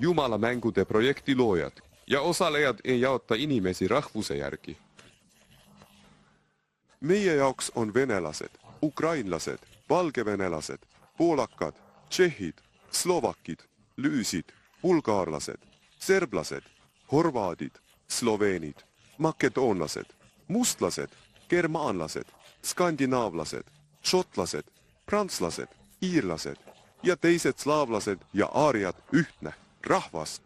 Jumala mängude projekti loojad ja osalejad ei jaota inimesi rahvuse järgi. Meie jaoks on venelased, ukrainlased, valgevenelased, poolakad, tšehhid, slovakid, lüüsid, bulgaarlased, serblased, horvaadid, sloveenid, makedoonlased, mustlased, germaanlased, skandinaavlased, šotlased, prantslased, iirlased ja teised slaavlased ja aariad ühtne rahvas.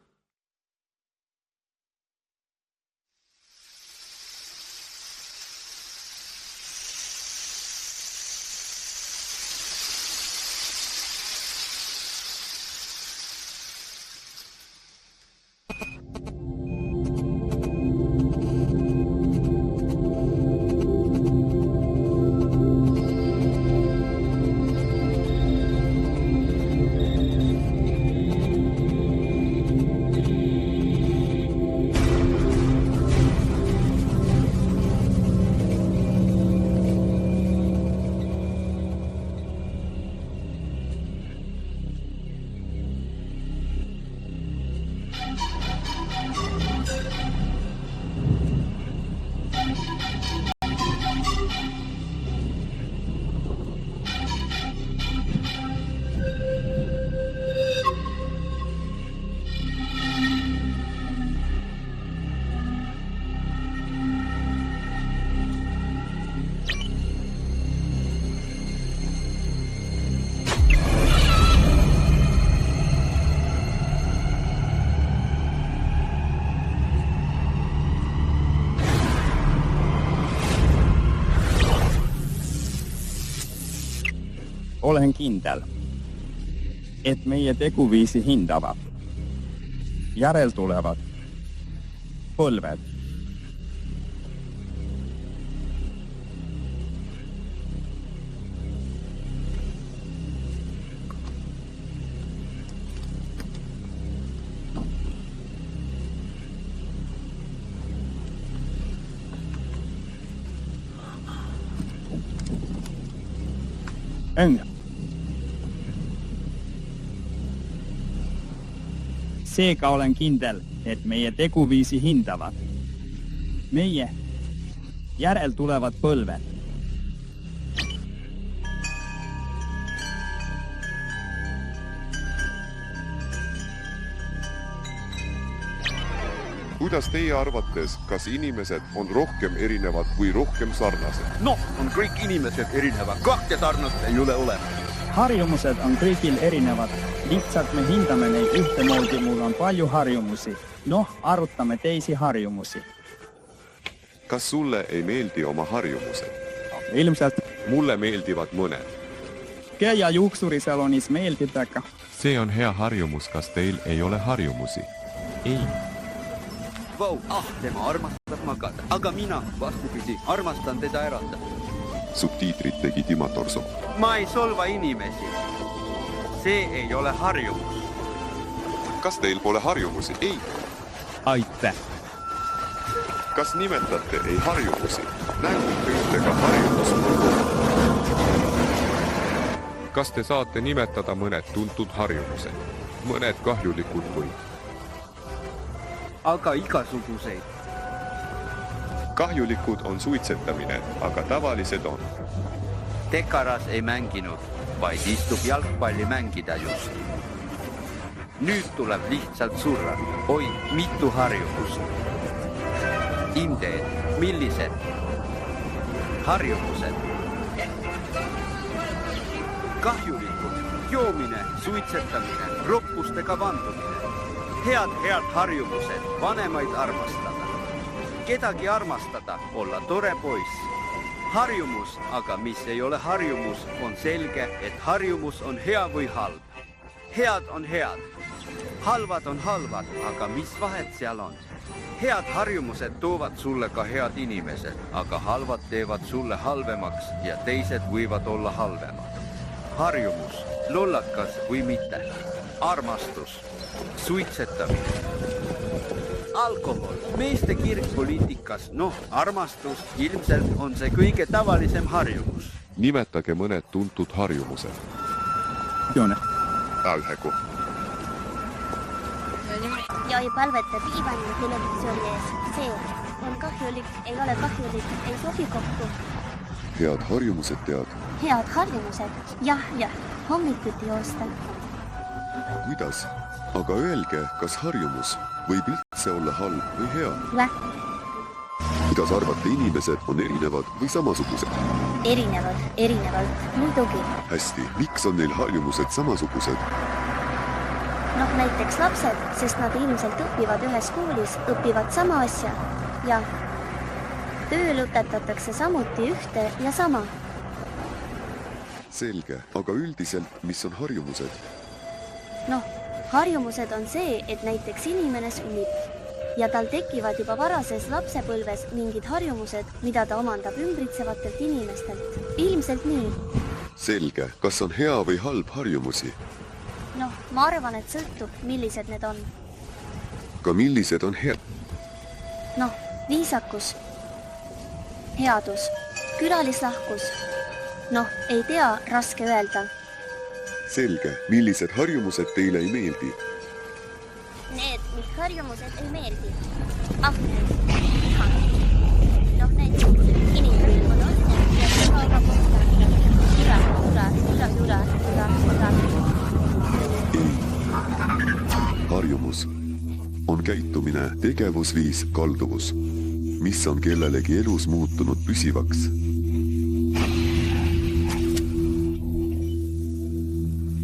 Olen kindel, et meie teguviisi hindavad järeltulevad põlved. Seega olen kindel, et meie teguviisi hindavad meie järeltulevad põlved. Kuidas teie arvates, kas inimesed on rohkem erinevad või rohkem sarnased? On kõik inimesed erinevad, kahte sarnast ei ole olemas. Harjumused on kõigil erinevad, lihtsalt me hindame neid ühtemoodi, mul on palju harjumusi. Arutame teisi harjumusi. Kas sulle ei meeldi oma harjumused? Ilmselt. Mulle meeldivad mõned. Käia juuksurisalonis meeldib väga. See on hea harjumus, kas teil ei ole harjumusi? Ei. Tema armastab magada, aga mina vastupidi armastan teda ärata. Subtiitrid tegi Timo Torso. Ma ei solva inimesi. See ei ole harjumus. Kas teil pole harjumusi? Ei. Aitäh. Kas nimetate ei harjumusi? Nängutüütega harjumus. Kas te saate nimetada mõned tuntud harjumused? Mõned kahjulikud või? Aga igasuguseid. Kahjulikud on suitsetamine, aga tavalised on. Tekaras ei mänginud, vaid istub jalgpalli mängida just. Nüüd tuleb lihtsalt surra. Oi, mitu harjumust. Imteed, millised? Harjumused. Kahjulikud, joomine, suitsetamine, roppustega vandumine. Head harjumused, vanemaid armastada. Kedagi armastada, olla tore poiss. Harjumus, aga mis ei ole harjumus, on selge, et harjumus on hea või halb. Head on head. Halvad on halvad, aga mis vahet seal on? Head harjumused toovad sulle ka head inimesed, aga halvad teevad sulle halvemaks ja teised võivad olla halvemad. Harjumus, lollakas või mitte. Armastus, suitsetamine. Alkohol, meeste kirgpoliitikas, armastus, ilmselt on see kõige tavalisem harjumus. Nimetage mõned tuntud harjumused. Joone. Ühe koht. ja ei palveta diivani ja televisiooni ees. See on kahjulik, ei ole kahjulik, ei sobi kokku. Head harjumused tead. Head harjumused. Jah, hommikuti joosta. Kuidas? Aga öelge, kas harjumus võib üldse olla halb või hea? Kuidas arvate, inimesed on erinevad või samasugused? Erinevalt, muidugi. Hästi, miks on neil harjumused samasugused? Näiteks lapsed, sest nad ilmselt õpivad ühes koolis, õpivad sama asja ja tööl õpetatakse samuti ühte ja sama. Selge, aga üldiselt, mis on harjumused? Harjumused on see, et näiteks inimene sünnib ja tal tekivad juba varases lapsepõlves mingid harjumused, mida ta omandab ümbritsevatelt inimestelt. Ilmselt nii. Selge, kas on hea või halb harjumusi? Ma arvan, et sõltub, millised need on. Ka millised on head? Viisakus, headus, külalislahkus. Ei tea, raske öelda. Selge, millised harjumused teile ei meeldi? Need, mis harjumused ei meeldi. Ahneus, viha. Näiteks inimene on õnne ja seda oma kohta. Jura. Harjumus on käitumine, tegevusviis, kalduvus, mis on kellelegi elus muutunud püsivaks.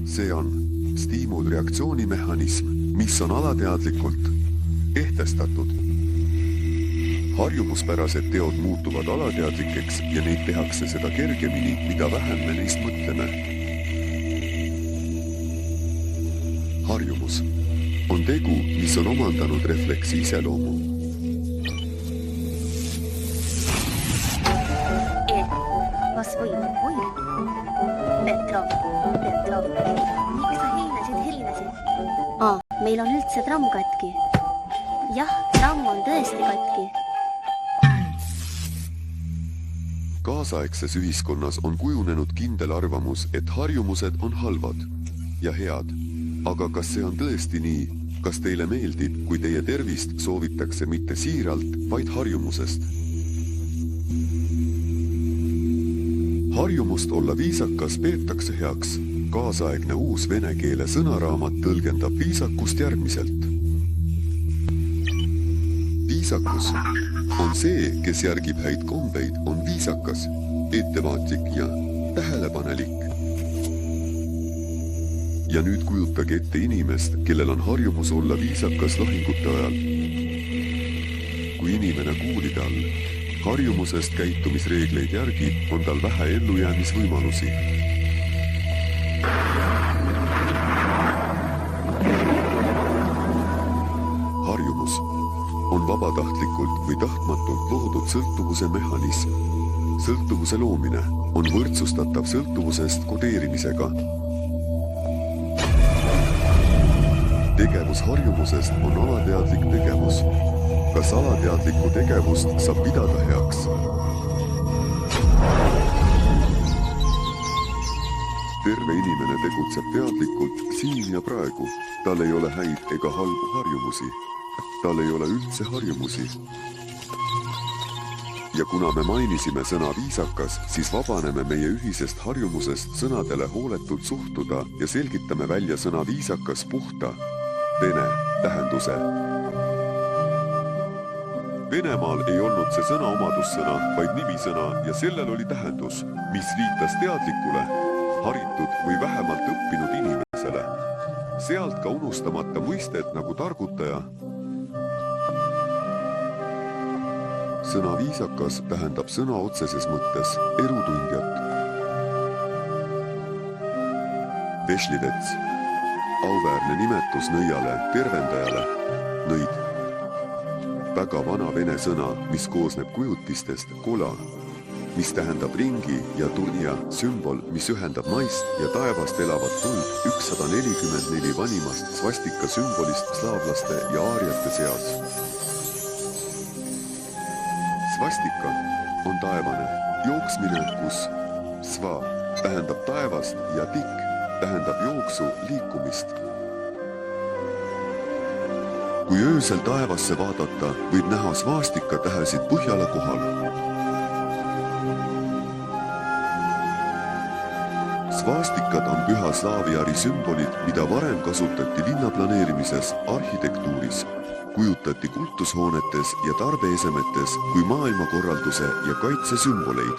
See on stiimulreaktsioonimehhanism, mis on alateadlikult kehtestatud. Harjumuspärased teod muutuvad alateadlikeks ja neid tehakse seda kergemini, mida vähem me neist mõtleme. Harjumus on tegu, mis on omandanud refleksi iseloomu. Kas või? Petrov. Miks sa helinesid? Meil on üldse tramm katki. Jah, tramm on tõesti katki. Kaasaegses ühiskonnas on kujunenud kindel arvamus, et harjumused on halvad ja head. Aga kas see on tõesti nii? Kas teile meeldib, kui teie tervist soovitakse mitte siiralt, vaid harjumusest? Harjumust olla viisakas peetakse heaks. Kaasaegne uus vene keele sõnaraamat tõlgendab viisakust järgmiselt. Viisakus on see, kes järgib häid kombeid, on viisakas, ettevaatlik ja tähelepanelik. Ja nüüd kujutage ette inimest, kellel on harjumus olla viisakas lahingute ajal. Kui inimene kuulide all harjumusest käitumisreegleid järgib, on tal vähe ellujäämisvõimalusi. Harjumus on vabatahtlikult või tahtmatult loodud sõltuvuse mehhanism. Sõltuvuse loomine on võrdsustatav sõltuvusest kodeerimisega. Tegevus harjumusest on alateadlik tegevus. Kas alateadlikku tegevust saab pidada heaks? Terve inimene tegutseb teadlikult siin ja praegu. Tal ei ole häid ega halbu harjumusi. Tal ei ole üldse harjumusi. Ja kuna me mainisime sõna viisakas, siis vabaneme meie ühisest harjumusest sõnadele hooletult suhtuda ja selgitame välja sõna viisakas puhta vene tähenduse. Venemaal ei olnud see sõna omadussõna, vaid nimisõna ja sellel oli tähendus, mis viitas teadlikule, haritud või vähemalt õppinud inimesele. Sealt ka unustamata mõisted nagu targutaja. Sõna viisakas tähendab sõna otseses mõttes erutundjat. Vešlivets, auväärne nimetus nõiale, tervendajale, nõid. Väga vana vene sõna, mis koosneb kujutistest, kola, mis tähendab ringi ja tunja, sümbol, mis ühendab naist ja taevast elavat tuld 144 vanimast svastika sümbolist slaavlaste ja aariate seas. Svastika on taevane, jooksmine, kus sva tähendab taevast ja tik tähendab jooksu liikumist. Kui öösel taevasse vaadata, võib näha svastika tähesid Põhjala kohal. Svastikad on püha slaaviari sümbolid, mida varem kasutati linnaplaneerimises, arhitektuuris, kujutati kultushoonetes ja tarbeesemetes kui maailmakorralduse ja kaitsesümboleid.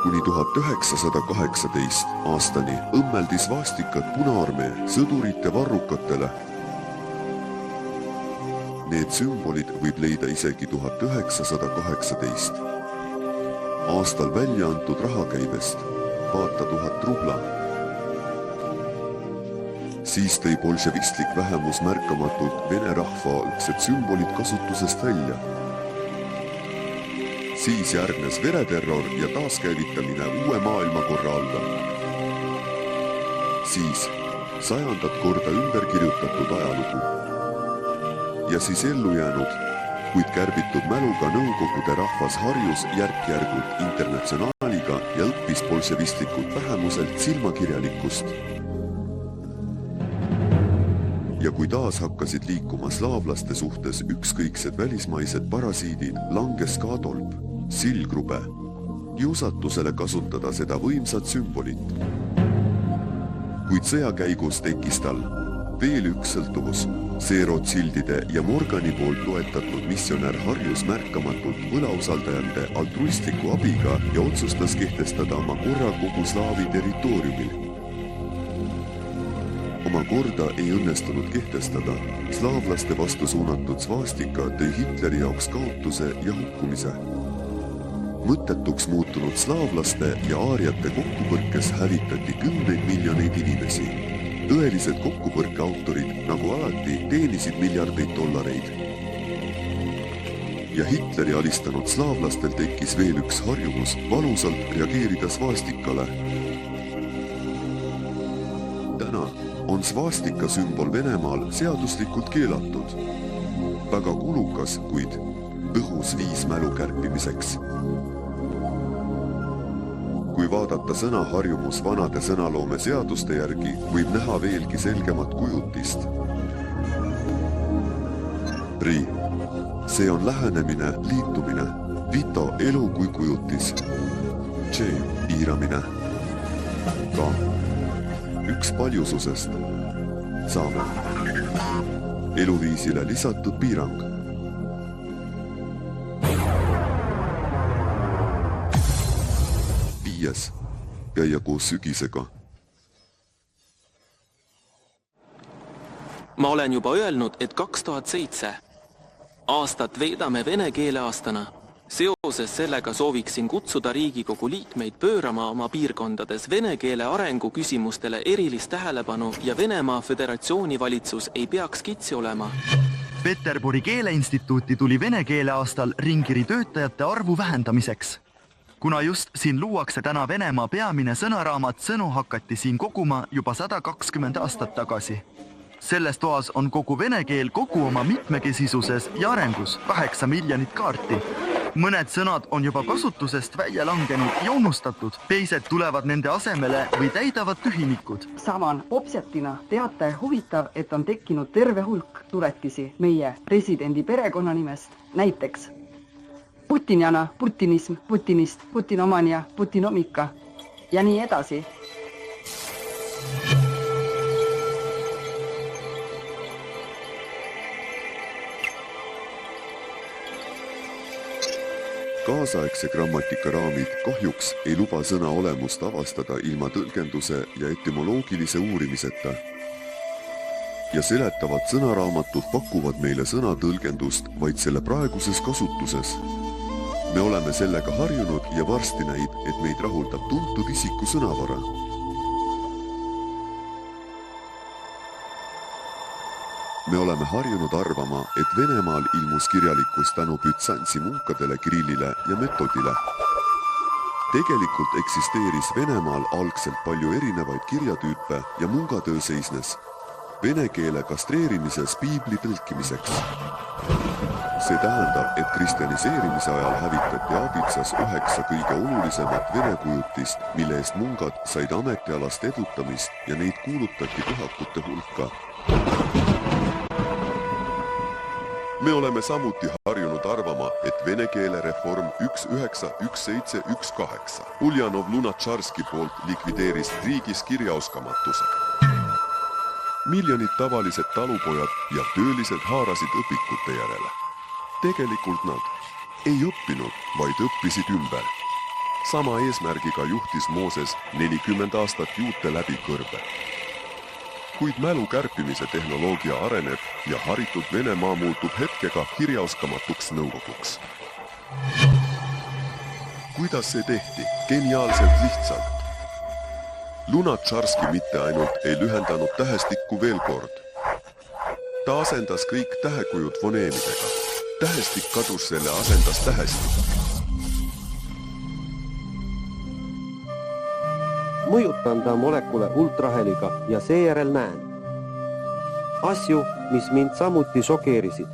Kuni 1918 aastani õmmeldi svastikad Punaarmee sõdurite varrukatele. Need sümbolid võib leida isegi 1918. Aastal välja antud rahakäibest, vaata 1000 rubla. Siis tõi bolševistlik vähemus märkamatult vene rahvaalgsed sümbolid kasutusest välja. Siis järgnes vereterror ja taaskäivitamine uue maailmakorra alla. Siis 100. korda ümber kirjutatud ajalugu. Ja siis ellu jäänud, kuid kärbitud mäluga nõukogude rahvas harjus järk-järgult internatsionaaliga ja õppis bolševistlikult vähemuselt silmakirjalikkust. Ja kui taas hakkasid liikuma slaavlaste suhtes ükskõiksed välismaised parasiidid, langes ka tolp, silgrube, kiusatusele kasutada seda võimsat sümbolit. Kuid sõja käigus tekkis tal veel üks sõltuvus. Seerotsildide ja Morgani poolt toetatud missionär harjus märkamatult võlausaldajate altruistliku abiga ja otsustas kehtestada oma korra kogu slaavi territooriumil. Oma korda ei õnnestunud kehtestada. Slaavlaste vastu suunatud svastika tõi Hitleri jaoks kaotuse ja hukkumise. Mõttetuks muutunud slaavlaste ja aariate kokkupõrkes hävitati 10 miljoneid inimesi. Tõelised kokkupõrke autorid, nagu alati, teenisid miljardeid dollareid. Ja Hitleri alistanud slaavlastel tekkis veel üks harjumus valusalt reageerida svastikale. Täna on svastika sümbol Venemaal seaduslikult keelatud. Väga kulukas, kuid tõhus viis mälu kärpimiseks. Kui vaadata sõnaharjumus vanade sõnaloome seaduste järgi, võib näha veelgi selgemat kujutist. Ri. See on lähenemine, liitumine. Vito elu kui kujutis. J. Piiramine. Ka. Üks paljususest. Saame. Eluviisile lisatud piirang. Käia koos sügisega. Ma olen juba öelnud, et 2007 aastat veedame vene keele aastana. Seoses sellega sooviksin kutsuda Riigikogu liikmeid pöörama oma piirkondades vene keele arengu küsimustele erilist tähelepanu ja Venemaa Föderatsiooni valitsus ei peaks kitsi olema. Peterburi keeleinstituuti tuli vene keele aastal ringiri töötajate arvu vähendamiseks. Kuna just siin luuakse täna Venemaa peamine sõnaraamat, sõnu hakati siin koguma juba 120 aastat tagasi. Selles toas on kogu vene keel kogu oma mitmekesisuses ja arengus 8 miljonit kaarti. Mõned sõnad on juba kasutusest välja langenud ja unustatud. Teised tulevad nende asemele või täidavad tühinikud. Saman popsjatina teate huvitav, et on tekkinud terve hulk tuletisi meie presidendi perekonnanimest. Näiteks Putinjana, putinism, putinist, putinomania, putinomika ja nii edasi. Kaasaegse grammatika raamid kahjuks ei luba sõna olemust avastada ilma tõlgenduse ja etymoloogilise uurimiseta. Ja seletavad sõnaraamatud pakuvad meile sõna tõlgendust vaid selle praeguses kasutuses. Me oleme sellega harjunud ja varsti näib, et meid rahuldab tuntud isiku sõnavara. Me oleme harjunud arvama, et Venemaal ilmus kirjalikkus tänu Bütsantsi munkadele Kirillile ja Metodile. Tegelikult eksisteeris Venemaal algselt palju erinevaid kirjatüüpe ja mungatöö seisnes vene keele kastreerimises piibli tõlkimiseks. See tähendab, et kristjaniseerimise ajal hävitati Aabitsas 9 kõige olulisemat vene kujutist, mille eest mungad said ametialast edutamist ja neid kuulutati pühakute hulka. Me oleme samuti harjunud arvama, et vene keele reform 191718 Uljanov Lunatšarski poolt likvideeris riigis kirjaoskamatuse. Miljonid tavalised talupojad ja töölised haarasid õpikute järele. Tegelikult nad ei õppinud, vaid õppisid ümber. Sama eesmärgiga juhtis Mooses 40 aastat juute läbi kõrbe. Kuid mälu kärpimise tehnoloogia areneb ja haritud Venemaa muutub hetkega kirjaoskamatuks nõukoguks. Kuidas see tehti? Geniaalselt lihtsalt. Lunatšarski mitte ainult ei lühendanud tähestikku veel kord. Ta asendas kõik tähekujud foneemidega. Tähestik kadus, selle asendas tähestik. Mõjutan ta molekule ultraheliga ja seejärel näen asju, mis mind samuti šokeerisid.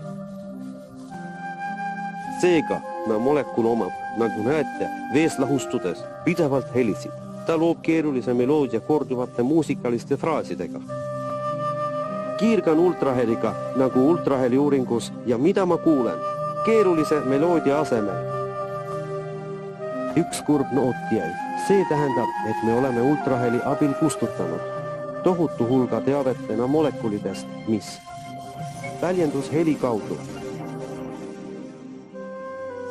Seega, molekul omab, nagu näete, vees lahustudes pidevalt helisid. Ta loob keerulise meloodia korduvate muusikaliste fraasidega. Kiirgan ultraheliga, nagu ultraheli uuringus, ja mida ma kuulen? Keerulise meloodia asemel. Üks kurb noot jäi. See tähendab, et me oleme ultraheli abil kustutanud tohutu hulga teavetena molekulidest, mis väljendus heli kaudu.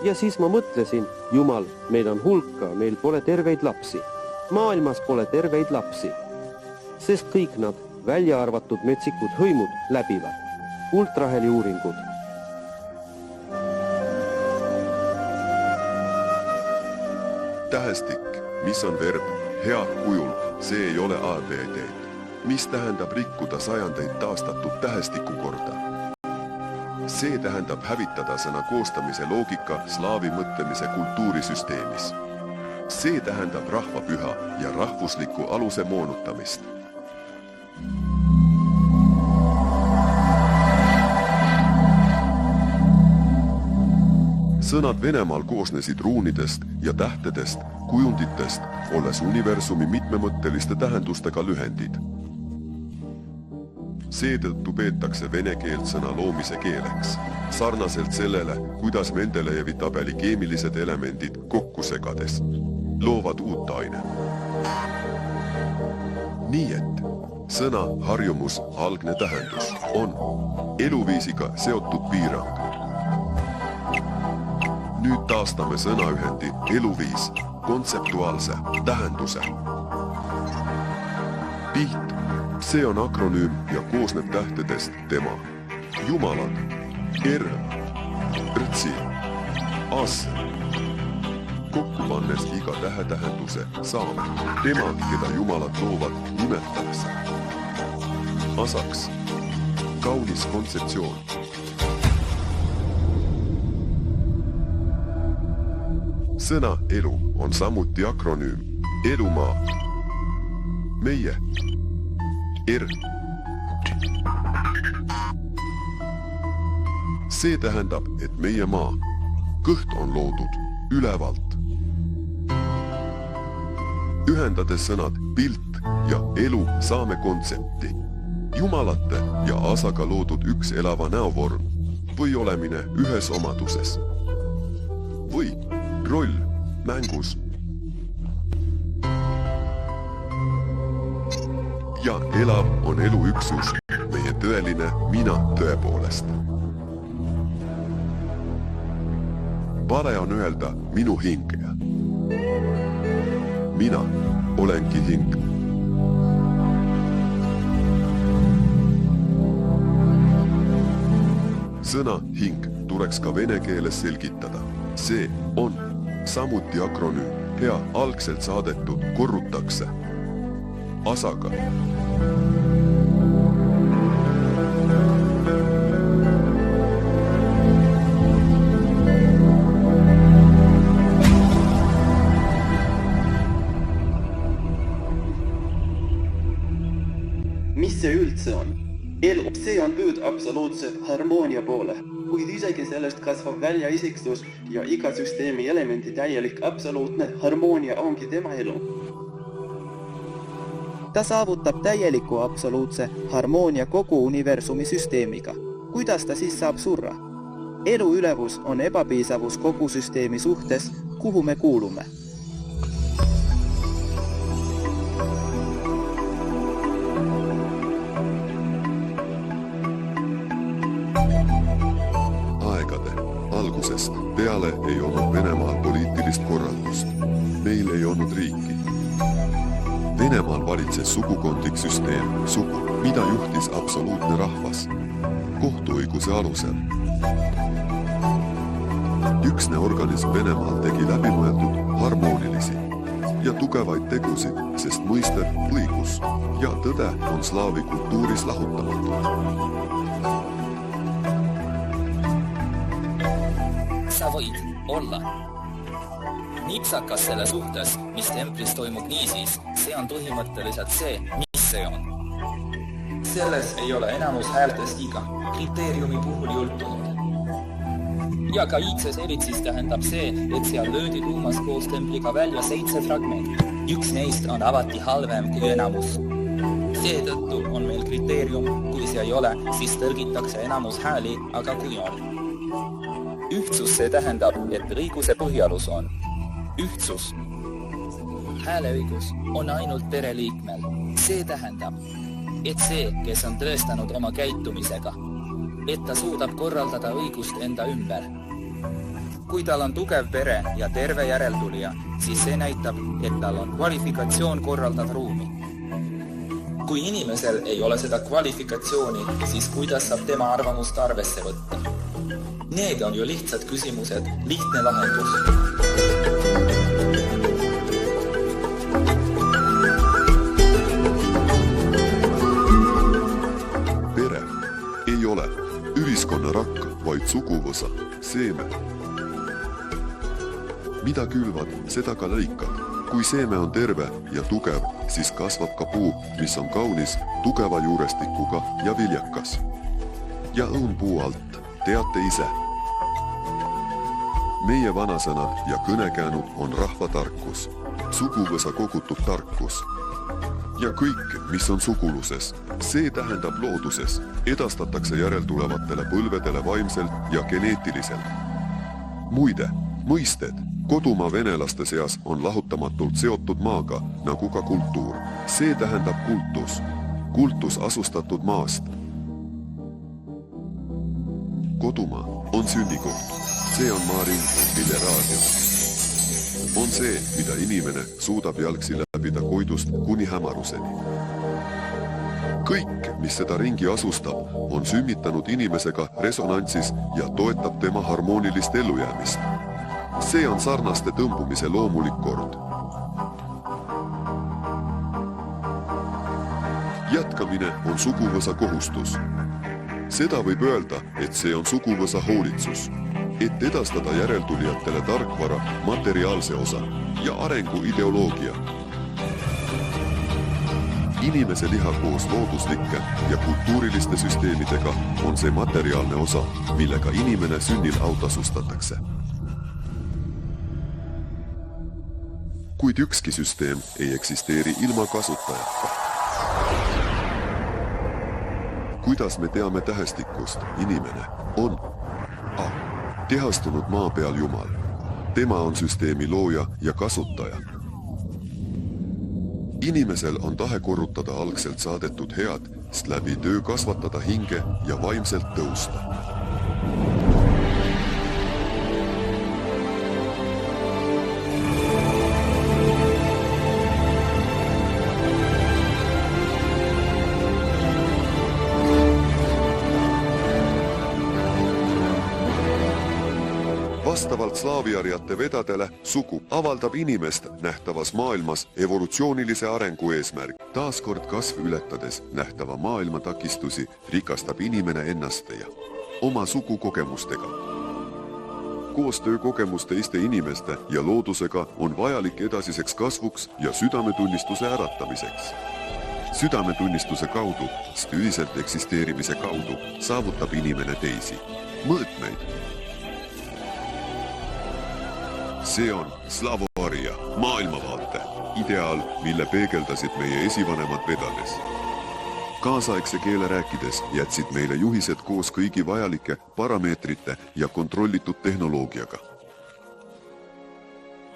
Ja siis ma mõtlesin, Jumal, meil on hulka, meil pole terveid lapsi. Maailmas pole terveid lapsi, sest kõik nad, välja arvatud metsikud hõimud, läbivad ultraheli uuringud. Tähestik, mis on verb, head kujul, see ei ole ABD-d, mis tähendab rikkuda sajandeid taastatud tähestiku korda. See tähendab hävitada sõna koostamise loogika slaavi mõtlemise kultuurisüsteemis. See tähendab rahvapüha ja rahvusliku aluse moonutamist. Sõnad Venemaal koosnesid ruunidest ja tähtedest, kujunditest, olles universumi mitmemõtteliste tähendustega lühendid. Seetõttu peetakse vene keelt sõna loomise keeleks, sarnaselt sellele, kuidas Mendelejevi tabeli keemilised elemendid kokku segades loovad uut aine. Nii et sõna harjumus algne tähendus on eluviisiga seotud piirang. Nüüd taastame sõnaühendi eluviis kontseptuaalse tähenduse. Piht, see on akronüüm ja koosneb tähtedest tema. Jumalad, rtsi, as. Kokku pannes iga tähenduse saame. Tema, keda jumalad loovad, nimetatakse. Asaks, kaunis kontseptsioon. Sõna elu on samuti akronüüm. Elumaa. Meie. See tähendab, et meie maa. Kõht on loodud ülevalt. Ühendades sõnad pilt ja elu saame kontsepti. Jumalate ja asaga loodud üks elava näovorm või olemine ühes omaduses. Või roll mängus. Ja elav on eluüksus, meie tõeline mina tõepoolest. Vale on öelda minu hing. Mina olengi hing. Sõna hing tuleks ka vene keeles selgitada. See on samuti akronüüm, hea algselt saadetud korrutakse. Asaga. Mis see üldse on? Elu, see on püüd absoluutse harmoonia poole, kuid isegi sellest kasvab välja isiksus ja iga süsteemi elemendi täielik absoluutne harmoonia ongi tema elu. Ta saavutab täieliku absoluutse harmoonia kogu universumi süsteemiga. Kuidas ta siis saab surra? Elu ülevus on ebapiisavus kogu süsteemi suhtes, kuhu me kuulume. Aegade algusest peale ei olnud Venemaal poliitilist korraldust. Meil ei olnud riiki. Venemaal valitses sugukondlik süsteem, sugu, mida juhtis absoluutne rahvas, kohtuõiguse alusel. Üksne organism Venemaal tegi läbimõeldud, harmoonilisi ja tugevaid tegusid, sest mõisted, õigus ja tõde on slaavi kultuuris lahutamatu. Sa võid olla nipsakas selle suhtes, mis templis toimub niisiis, see on põhimõtteliselt see, mis see on. Selles ei ole enamus häältest iga kriteeriumi puhul jultunud. Ja ka iidses elitsis tähendab see, et seal löödi tuumas koos templiga välja 7 fragmenti. Üks neist on avati halvem kui enamus. Seetõttu on meil kriteerium, kui see ei ole, siis tõrgitakse enamus hääli, aga kui on. Ühtsus see tähendab, et õiguse põhjalus on ühtsus. Hääleõigus on ainult pereliikmel. See tähendab, et see, kes on tõestanud oma käitumisega, et ta suudab korraldada õigust enda ümber. Kui tal on tugev pere ja terve järeltulija, siis see näitab, et tal on kvalifikatsioon korraldada ruumi. Kui inimesel ei ole seda kvalifikatsiooni, siis kuidas saab tema arvamust arvesse võtta? Need on ju lihtsad küsimused, lihtne lahendus. Pere ei ole ühiskonna rakk, vaid suguvõsa, seeme. Mida külvad, seda ka lõikad. Kui seeme on terve ja tugev, siis kasvab ka puu, mis on kaunis, tugeva juurestikuga ja viljakas. Ja õun puu alt, teate ise. Meie vanasõnad ja kõnekäänud on rahvatarkus, suguvõsa kogutud tarkus. Ja kõik, mis on suguluses, see tähendab looduses, edastatakse järeltulevatele põlvedele vaimselt ja geneetiliselt. Muide, mõisted kodumaa venelaste seas on lahutamatult seotud maaga, nagu ka kultuur. See tähendab kultus, kultus asustatud maast. Kodumaa on sünnikoht. See on maaring, mille raadio. On see, mida inimene suudab jalgsi läbida koidust kuni hämaruseni. Kõik, mis seda ringi asustab, on sümmitanud inimesega resonantsis ja toetab tema harmoonilist ellujäämist. See on sarnaste tõmbumise loomulik kord. Jätkamine on suguvõsa kohustus. Seda võib öelda, et see on suguvõsa hoolitsus. Et edastada järeltulijatele tarkvara, materiaalse osa ja arengu ideoloogia. Inimese liha koos looduslike ja kultuuriliste süsteemidega on see materiaalne osa, millega inimene sünnil autasustatakse. Kuid ükski süsteem ei eksisteeri ilma kasutajata. Kuidas me teame tähestikust, inimene on A. Tehastunud maa peal Jumal. Tema on süsteemi looja ja kasutaja. Inimesel on tahe korrutada algselt saadetud head, sest läbi töö kasvatada hinge ja vaimselt tõusta. Vastavalt slaaviarjate vedadele sugu avaldab inimest nähtavas maailmas evolutsioonilise arengu eesmärk. Taaskord kasv ületades nähtava maailma takistusi rikastab inimene ennast ja oma sugukogemustega. Koostöö kogemus teiste inimeste ja loodusega on vajalik edasiseks kasvuks ja südametunnistuse äratamiseks. Südametunnistuse kaudu, sest ühiselt eksisteerimise kaudu saavutab inimene teisi mõõtmeid. See on Slavovaria maailmavaate. ideaal, mille peegeldasid meie esivanemad vedades. Kaasaegse keele rääkides jätsid meile juhised koos kõigi vajalike parameetrite ja kontrollitud tehnoloogiaga.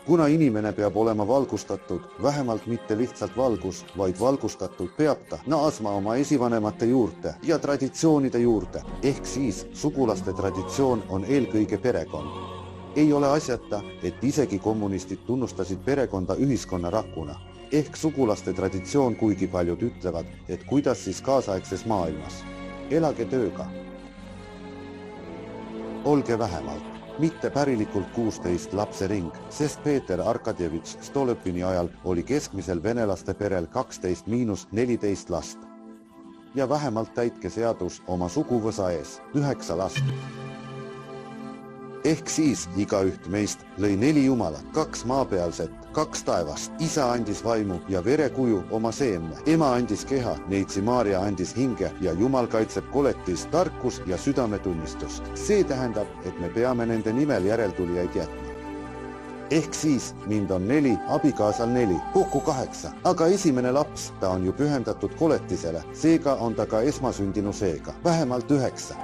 Kuna inimene peab olema valgustatud, vähemalt mitte lihtsalt valgus, vaid valgustatud, peab ta naasma oma esivanemate juurde ja traditsioonide juurde, ehk siis sugulaste traditsioon on eelkõige perekond. Ei ole asjata, et isegi kommunistid tunnustasid perekonda ühiskonna rakuna, ehk sugulaste traditsioon, kuigi paljud ütlevad, et kuidas siis kaasaegses maailmas. Elage tööga. Olge vähemalt. Mitte pärilikult 16 lapse ring, sest Peeter Arkadjevitš Stolepini ajal oli keskmisel venelaste perel 12–14 last. Ja vähemalt täitke seadus oma suguvõsa ees 9 last. Ehk siis igaüht meist lõi 4 jumalat, 2 maapealset, 2 taevast. Isa andis vaimu ja verekuju oma seemne. Ema andis keha, neitsi Maarja andis hinge ja Jumal kaitseb koletis tarkus ja südametunnistust. See tähendab, et me peame nende nimel järeltulijaid jätma. Ehk siis mind on 4, abikaasal 4, kokku 8. Aga esimene laps, ta on ju pühendatud koletisele, seega on ta ka esmasündinu seega, vähemalt 9.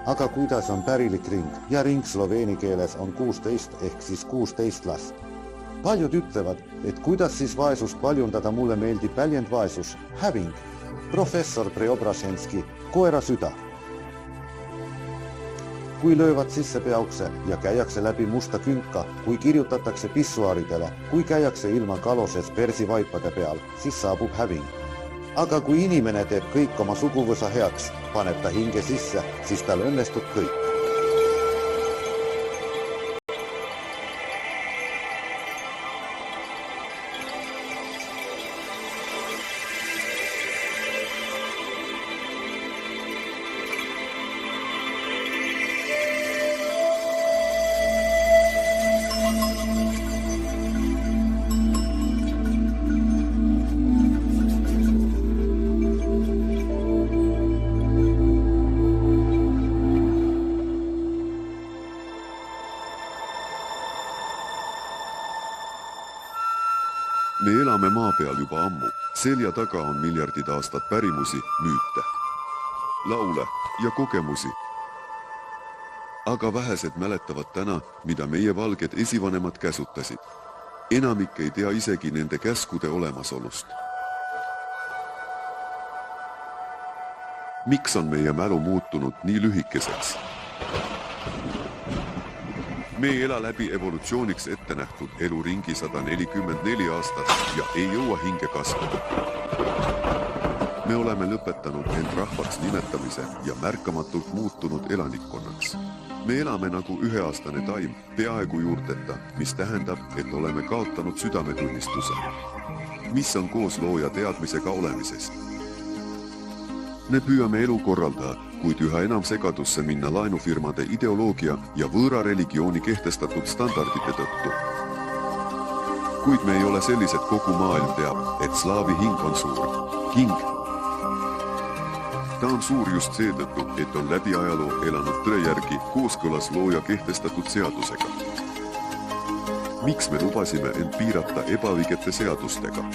Aga kuidas on pärilik ring? Ja ring sloveeni keeles on 16 ehk siis 16 last. Paljud ütlevad, et kuidas siis vaesust paljundada, mulle meeldib väljend vaesus, having. Professor Preobraženski, koera süda. Kui löövad sisse peaukse ja käiakse läbi musta künka, kui kirjutatakse pissuaaridele, kui käiakse ilma kaloses persivaipade peal, siis saabub having. Aga kui inimene teeb kõik oma suguvõsa heaks, paneb ta hinge sisse, siis tal õnnestub kõik. Me elame maa peal juba ammu. Selja taga on miljardid aastad pärimusi, müüte, laule ja kogemusi. Aga vähesed mäletavad täna, mida meie valged esivanemad käsutasid. Enamik ei tea isegi nende käskude olemasolust. Miks on meie mälu muutunud nii lühikeseks? Me ei ela läbi evolutsiooniks ette nähtud eluringi 144 aastat ja ei jõua hinge kasvada. Me oleme lõpetanud end rahvaks nimetamise ja märkamatult muutunud elanikkonnaks. Me elame nagu 1-aastane taim, peaaegu juurteta, mis tähendab, et oleme kaotanud südametunnistuse. Mis on koos looja teadmisega olemisest? Me püüame elu korraldada, kuid üha enam segadusse minna laenufirmade ideoloogia ja võõra religiooni kehtestatud standardite tõttu. Kuid me ei ole sellised, kogu maailm teab, et slaavi hing on suur. Hing. Ta on suur just seetõttu, et on läbi ajaloo elanud tõe järgi kooskõlas looja kehtestatud seadusega. Miks me lubasime end piirata ebaõigete seadustega?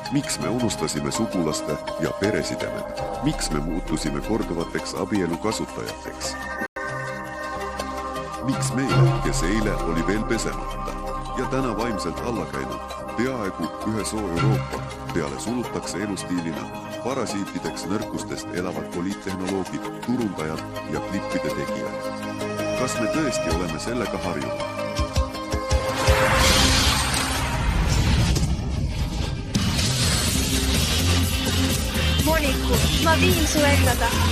Miks me unustasime sugulaste ja peresidemed? Miks me muutusime korduvateks abielu kasutajateks? Miks meile, kes eile oli veel pesemata ja täna vaimselt alla käinud, peaaegu ühe soo Euroopa peale sulutakse elustiilina parasiitideks nõrkustest elavad poliittehnoloogid, turundajad ja klippide tegijad? Kas me tõesti oleme sellega harjunud? Moniku, ma viin su enda taha.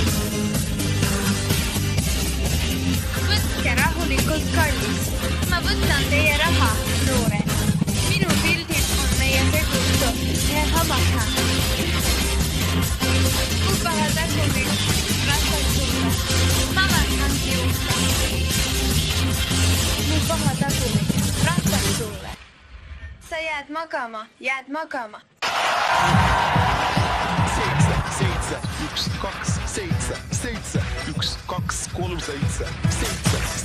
Võtke rahulikult, kallis. Ma võtan teie raha, noore. Minu pildid on meie segustu ja hamakan. Kui paha tagumik, rastan sulle. Ma lähen juurde. Kui paha tagumik, rastan sulle. Sa jääd magama, jääd magama. 7, 1, 2, 7, 7, 1, 2, 3, 7, 7,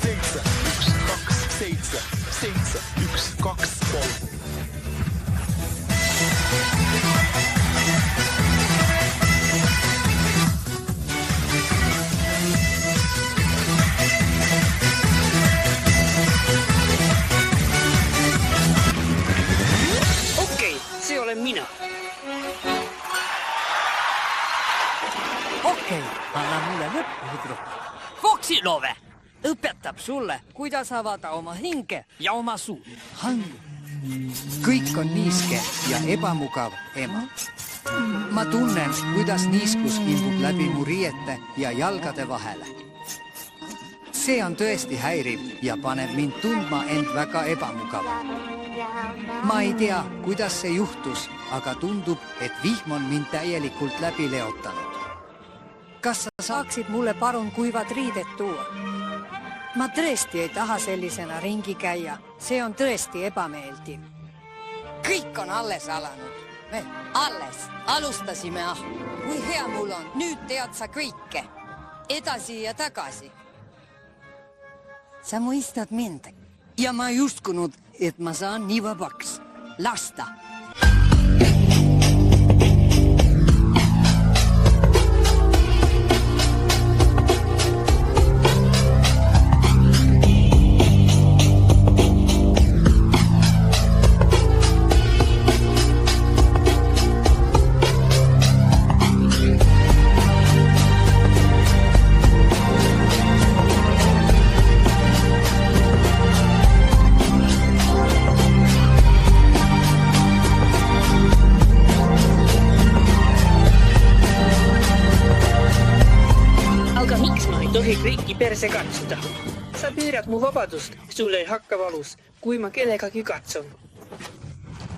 7, 1, 2, 7, 7, 1, 2, 3. mina. Okei, anna mulle lõppudru. Foksilove õpetab sulle, kuidas avada oma hinge ja oma suu. Kõik on niiske ja ebamugav, ema. Ma tunnen, kuidas niiskus imbub läbi mu riiete ja jalgade vahele. See on tõesti häiriv ja paneb mind tundma end väga ebamugav. Ma ei tea, kuidas see juhtus, aga tundub, et vihm on mind täielikult läbi leotanud. Kas sa saaksid mulle palun kuivad riided tuua? Ma tõesti ei taha sellisena ringi käia. See on tõesti ebameeldiv. Kõik on alles alanud. Me alles alustasime. Kui hea mul on. Nüüd tead sa kõike. Edasi ja tagasi. Sa mõistad mind. Ja ma ei uskunud, et ma saan nii vabaks. Lasta. Kõiki perse katsuda. Sa piirad mu vabadust, sul ei hakka valus, kui ma kellegagi katsun.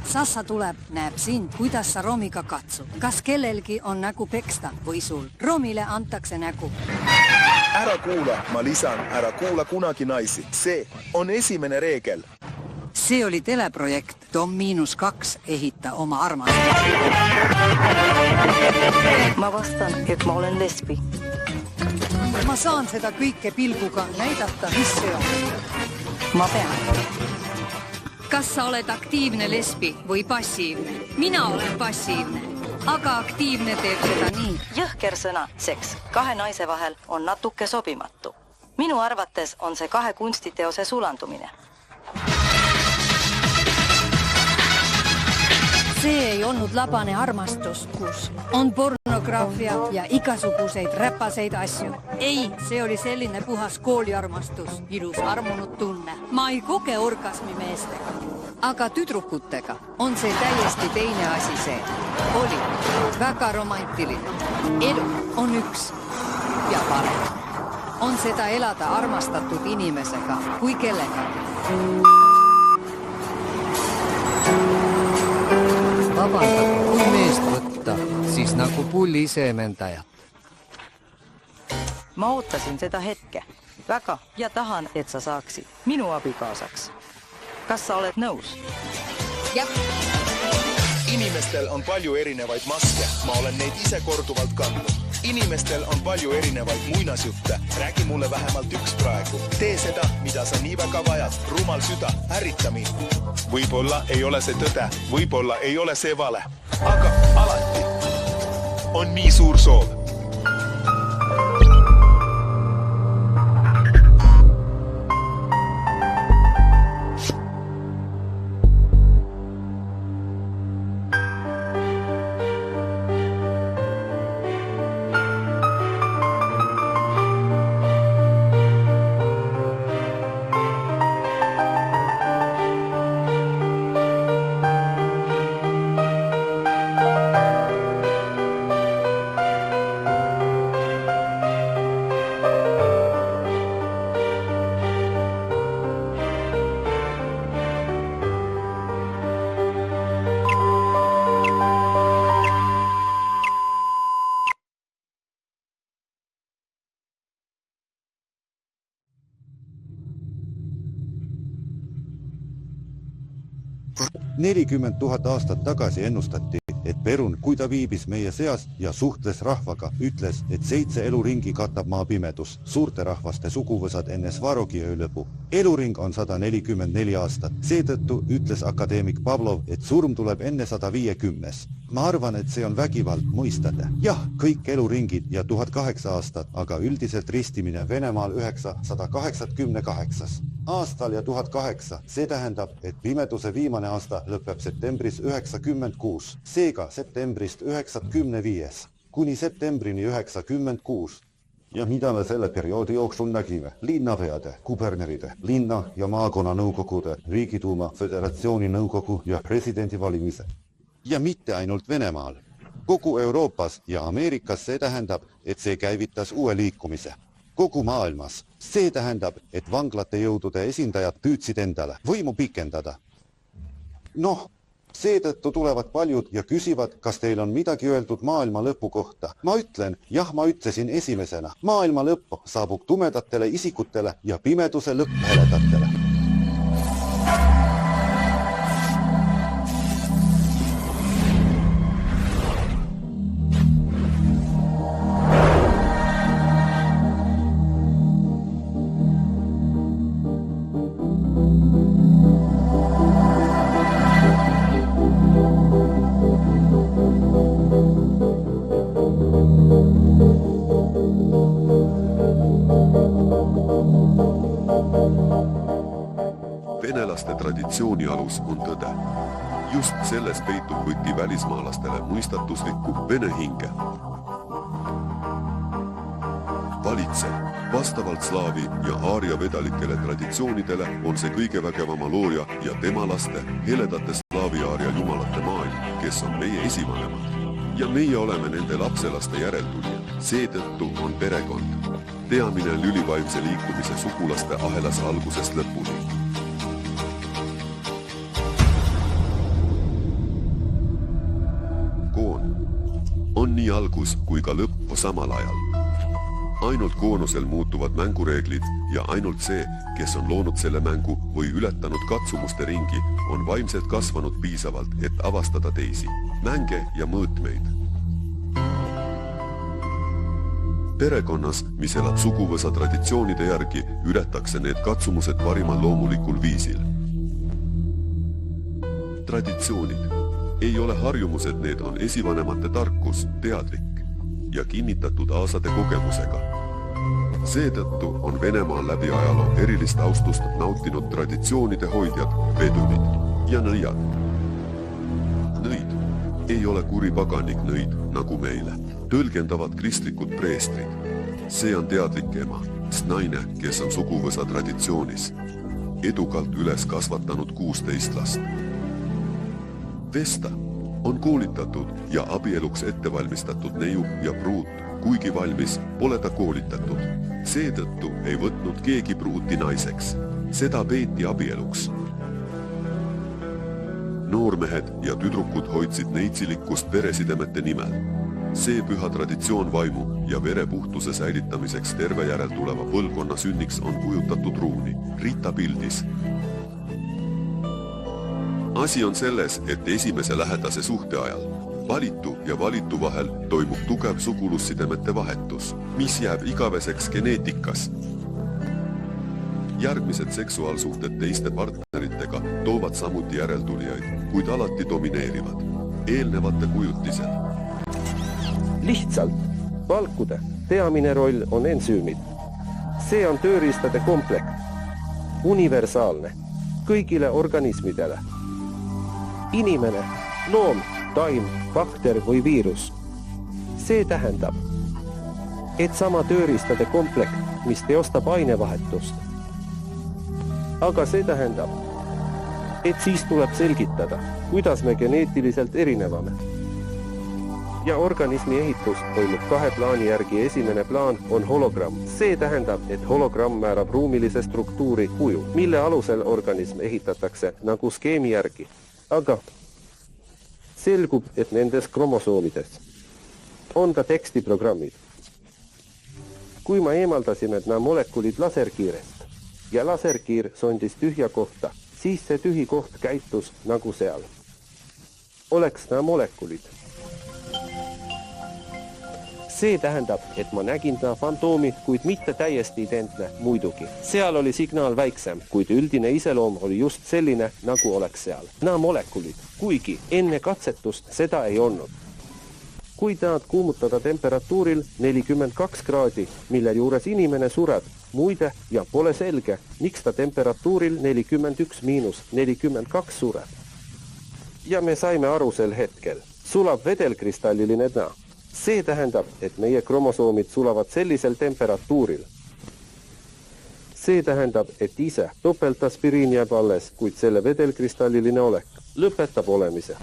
Sassa tuleb, näeb sind, kuidas sa Romiga katsud. Kas kellelgi on nägu peksta või sul? Romile antakse nägu. Ära kuula, ma lisan, ära kuula kunagi naisi. See on esimene reegel. See oli teleprojekt Tom-2 ehita oma armast. Ma vastan, et ma olen lesbi. Ma saan seda kõike pilguga näidata, mis see on. Ma pean. Kas sa oled aktiivne lesbi või passiivne? Mina olen passiivne, aga aktiivne teeb seda nii. Jõhker sõna, seks, kahe naise vahel on natuke sobimatu. Minu arvates on see kahe kunstiteose sulandumine. See ei olnud labane armastus, kus on pornograafia ja igasuguseid räpaseid asju. Ei, see oli selline puhas kooliarmastus, ilus armunud tunne. Ma ei koge orgasmi meestega. Aga tüdrukutega on see täiesti teine asi see. Oli väga romantiline. Elu on üks ja parem. On seda elada armastatud inimesega kui kellega. Vabandab, kui meest võtta, siis nagu pulli iseemendajat. Ma ootasin seda hetke. Väga ja tahan, et sa saaksid minu abikaasaks. Kas sa oled nõus? Jah. Inimestel on palju erinevaid maske. Ma olen neid ise korduvalt kandnud. Inimestel on palju erinevaid muinasjutte. Räägi mulle vähemalt üks praegu. Tee seda, mida sa nii väga vajad. Rumal süda, ärrita mind. Võib-olla ei ole see tõde. Võib-olla ei ole see vale. Aga alati on nii suur soov. $40 000 aastat tagasi ennustati, et Perun, kui ta viibis meie seas ja suhtles rahvaga, ütles, et 7 eluringi katab maa pimedus, suurte rahvaste suguvõsad enne Svarogiöö lõpu. Eluring on 144 aastat. Seetõttu ütles akadeemik Pavlov, et surm tuleb enne 150. Ma arvan, et see on vägivald, mõistate. Jah, kõik eluringid ja 1008 aastat, aga üldiselt ristimine Venemaal 988. aastal ja 1008. See tähendab, et pimeduse viimane aasta lõpeb septembris 96. Seega septembrist 95. Kuni septembrini 96. Ja mida me selle perioodi jooksul nägime? Linnapeade, kuberneride, linna- ja maakonnanõukogude, Riigiduuma, Föderatsiooni nõukogu ja presidendi valimise. Ja mitte ainult Venemaal. Kogu Euroopas ja Ameerikas see tähendab, et see käivitas uue liikumise. Kogu maailmas. See tähendab, et vanglate jõudude esindajad püüdsid endale võimu pikendada. Noh, seetõttu tulevad paljud ja küsivad, kas teil on midagi öeldud maailma lõpu kohta. Ma ütlen, jah, ma ütlesin esimesena. Maailma lõpp saabub tumedatele isikutele ja pimeduse lõpp heledatele. Venelaste traditsiooni alus on tõde. Just selles peitub võti välismaalastele mõistatuslikku vene hinge. Valitse, vastavalt slaavi ja aaria vedalikele traditsioonidele on see kõige vägevama looja ja tema laste heledate slaavi aaria jumalate maailm, kes on meie esivanemad. Ja meie oleme nende lapselaste järeltulijad. Seetõttu on perekond. Teamine lülivaimse liikumise sugulaste ahelas algusest lõpuni. Koon on nii algus kui ka lõpp samal ajal. Ainult koonusel muutuvad mängureeglid ja ainult see, kes on loonud selle mängu või ületanud katsumuste ringi, on vaimselt kasvanud piisavalt, et avastada teisi mänge ja mõõtmeid. Perekonnas, mis elab suguvõsa traditsioonide järgi, ületakse need katsumused parimal loomulikul viisil. Traditsioonid ei ole harjumused, need on esivanemate tarkus, teadlik ja kinnitatud aastate kogemusega. Seetõttu on Venemaal läbi ajaloo erilist austust nautinud traditsioonide hoidjad, vedunid ja nõiad. Nõid ei ole kuri paganik nõid nagu meile. Tõlgendavad kristlikud preestrid. See on teadlik ema, naine, kes on suguvõsa traditsioonis. Edukalt üles kasvatanud 16 last. Vesta on koolitatud ja abieluks ettevalmistatud neiu ja pruut, kuigi valmis pole ta koolitatud. Seetõttu ei võtnud keegi pruuti naiseks. Seda peeti abieluks. Noormehed ja tüdrukud hoidsid neitsilikust peresidemete nimel. See püha traditsioon vaimu ja verepuhtuse säilitamiseks terve järel tuleva põlvkonna sünniks on kujutatud ruuni, ritapildis. Asi on selles, et esimese lähedase suhte ajal valitu ja valitu vahel toimub tugev sugulussidemete vahetus, mis jääb igaveseks geneetikas. Järgmised seksuaalsuhted teiste partneritega toovad samuti järeltulijaid, kuid alati domineerivad eelnevate kujutised. Lihtsalt valkude peamine roll on ensüümid. See on tööriistade komplekt, universaalne, kõigile organismidele. Inimene, loom, taim, bakter või viirus. See tähendab, et sama tööriistade komplekt, mis teostab ainevahetust. Aga see tähendab, et siis tuleb selgitada, kuidas me geneetiliselt erinevame. Ja organismi ehitus toimub kahe plaani järgi. Esimene plaan on hologramm. See tähendab, et hologramm määrab ruumilise struktuuri kuju, mille alusel organism ehitatakse nagu skeemi järgi. Aga selgub, et nendes kromosoomides on ka tekstiprogrammid. Kui ma eemaldasime nämä molekulid laserkiirest ja laserkiir sondis tühja kohta, siis see tühi koht käitus nagu seal. Oleks nämä molekulid. See tähendab, et ma nägin ta fantoomi, kuid mitte täiesti identne muidugi. Seal oli signaal väiksem, kuid üldine iseloom oli just selline, nagu oleks seal. Nämä molekulid, kuigi enne katsetust seda ei olnud. Kui nad kuumutada temperatuuril 42 kraadi, mille juures inimene sureb, Muide, ja pole selge, miks ta temperatuuril 41–42 sureb. Ja me saime aru sel hetkel. Sulab vedelkristalliline näo. See tähendab, et meie kromosoomid sulavad sellisel temperatuuril. See tähendab, et ise topeltaspiriin jääb alles, kuid selle vedelkristalliline olek lõpetab olemise.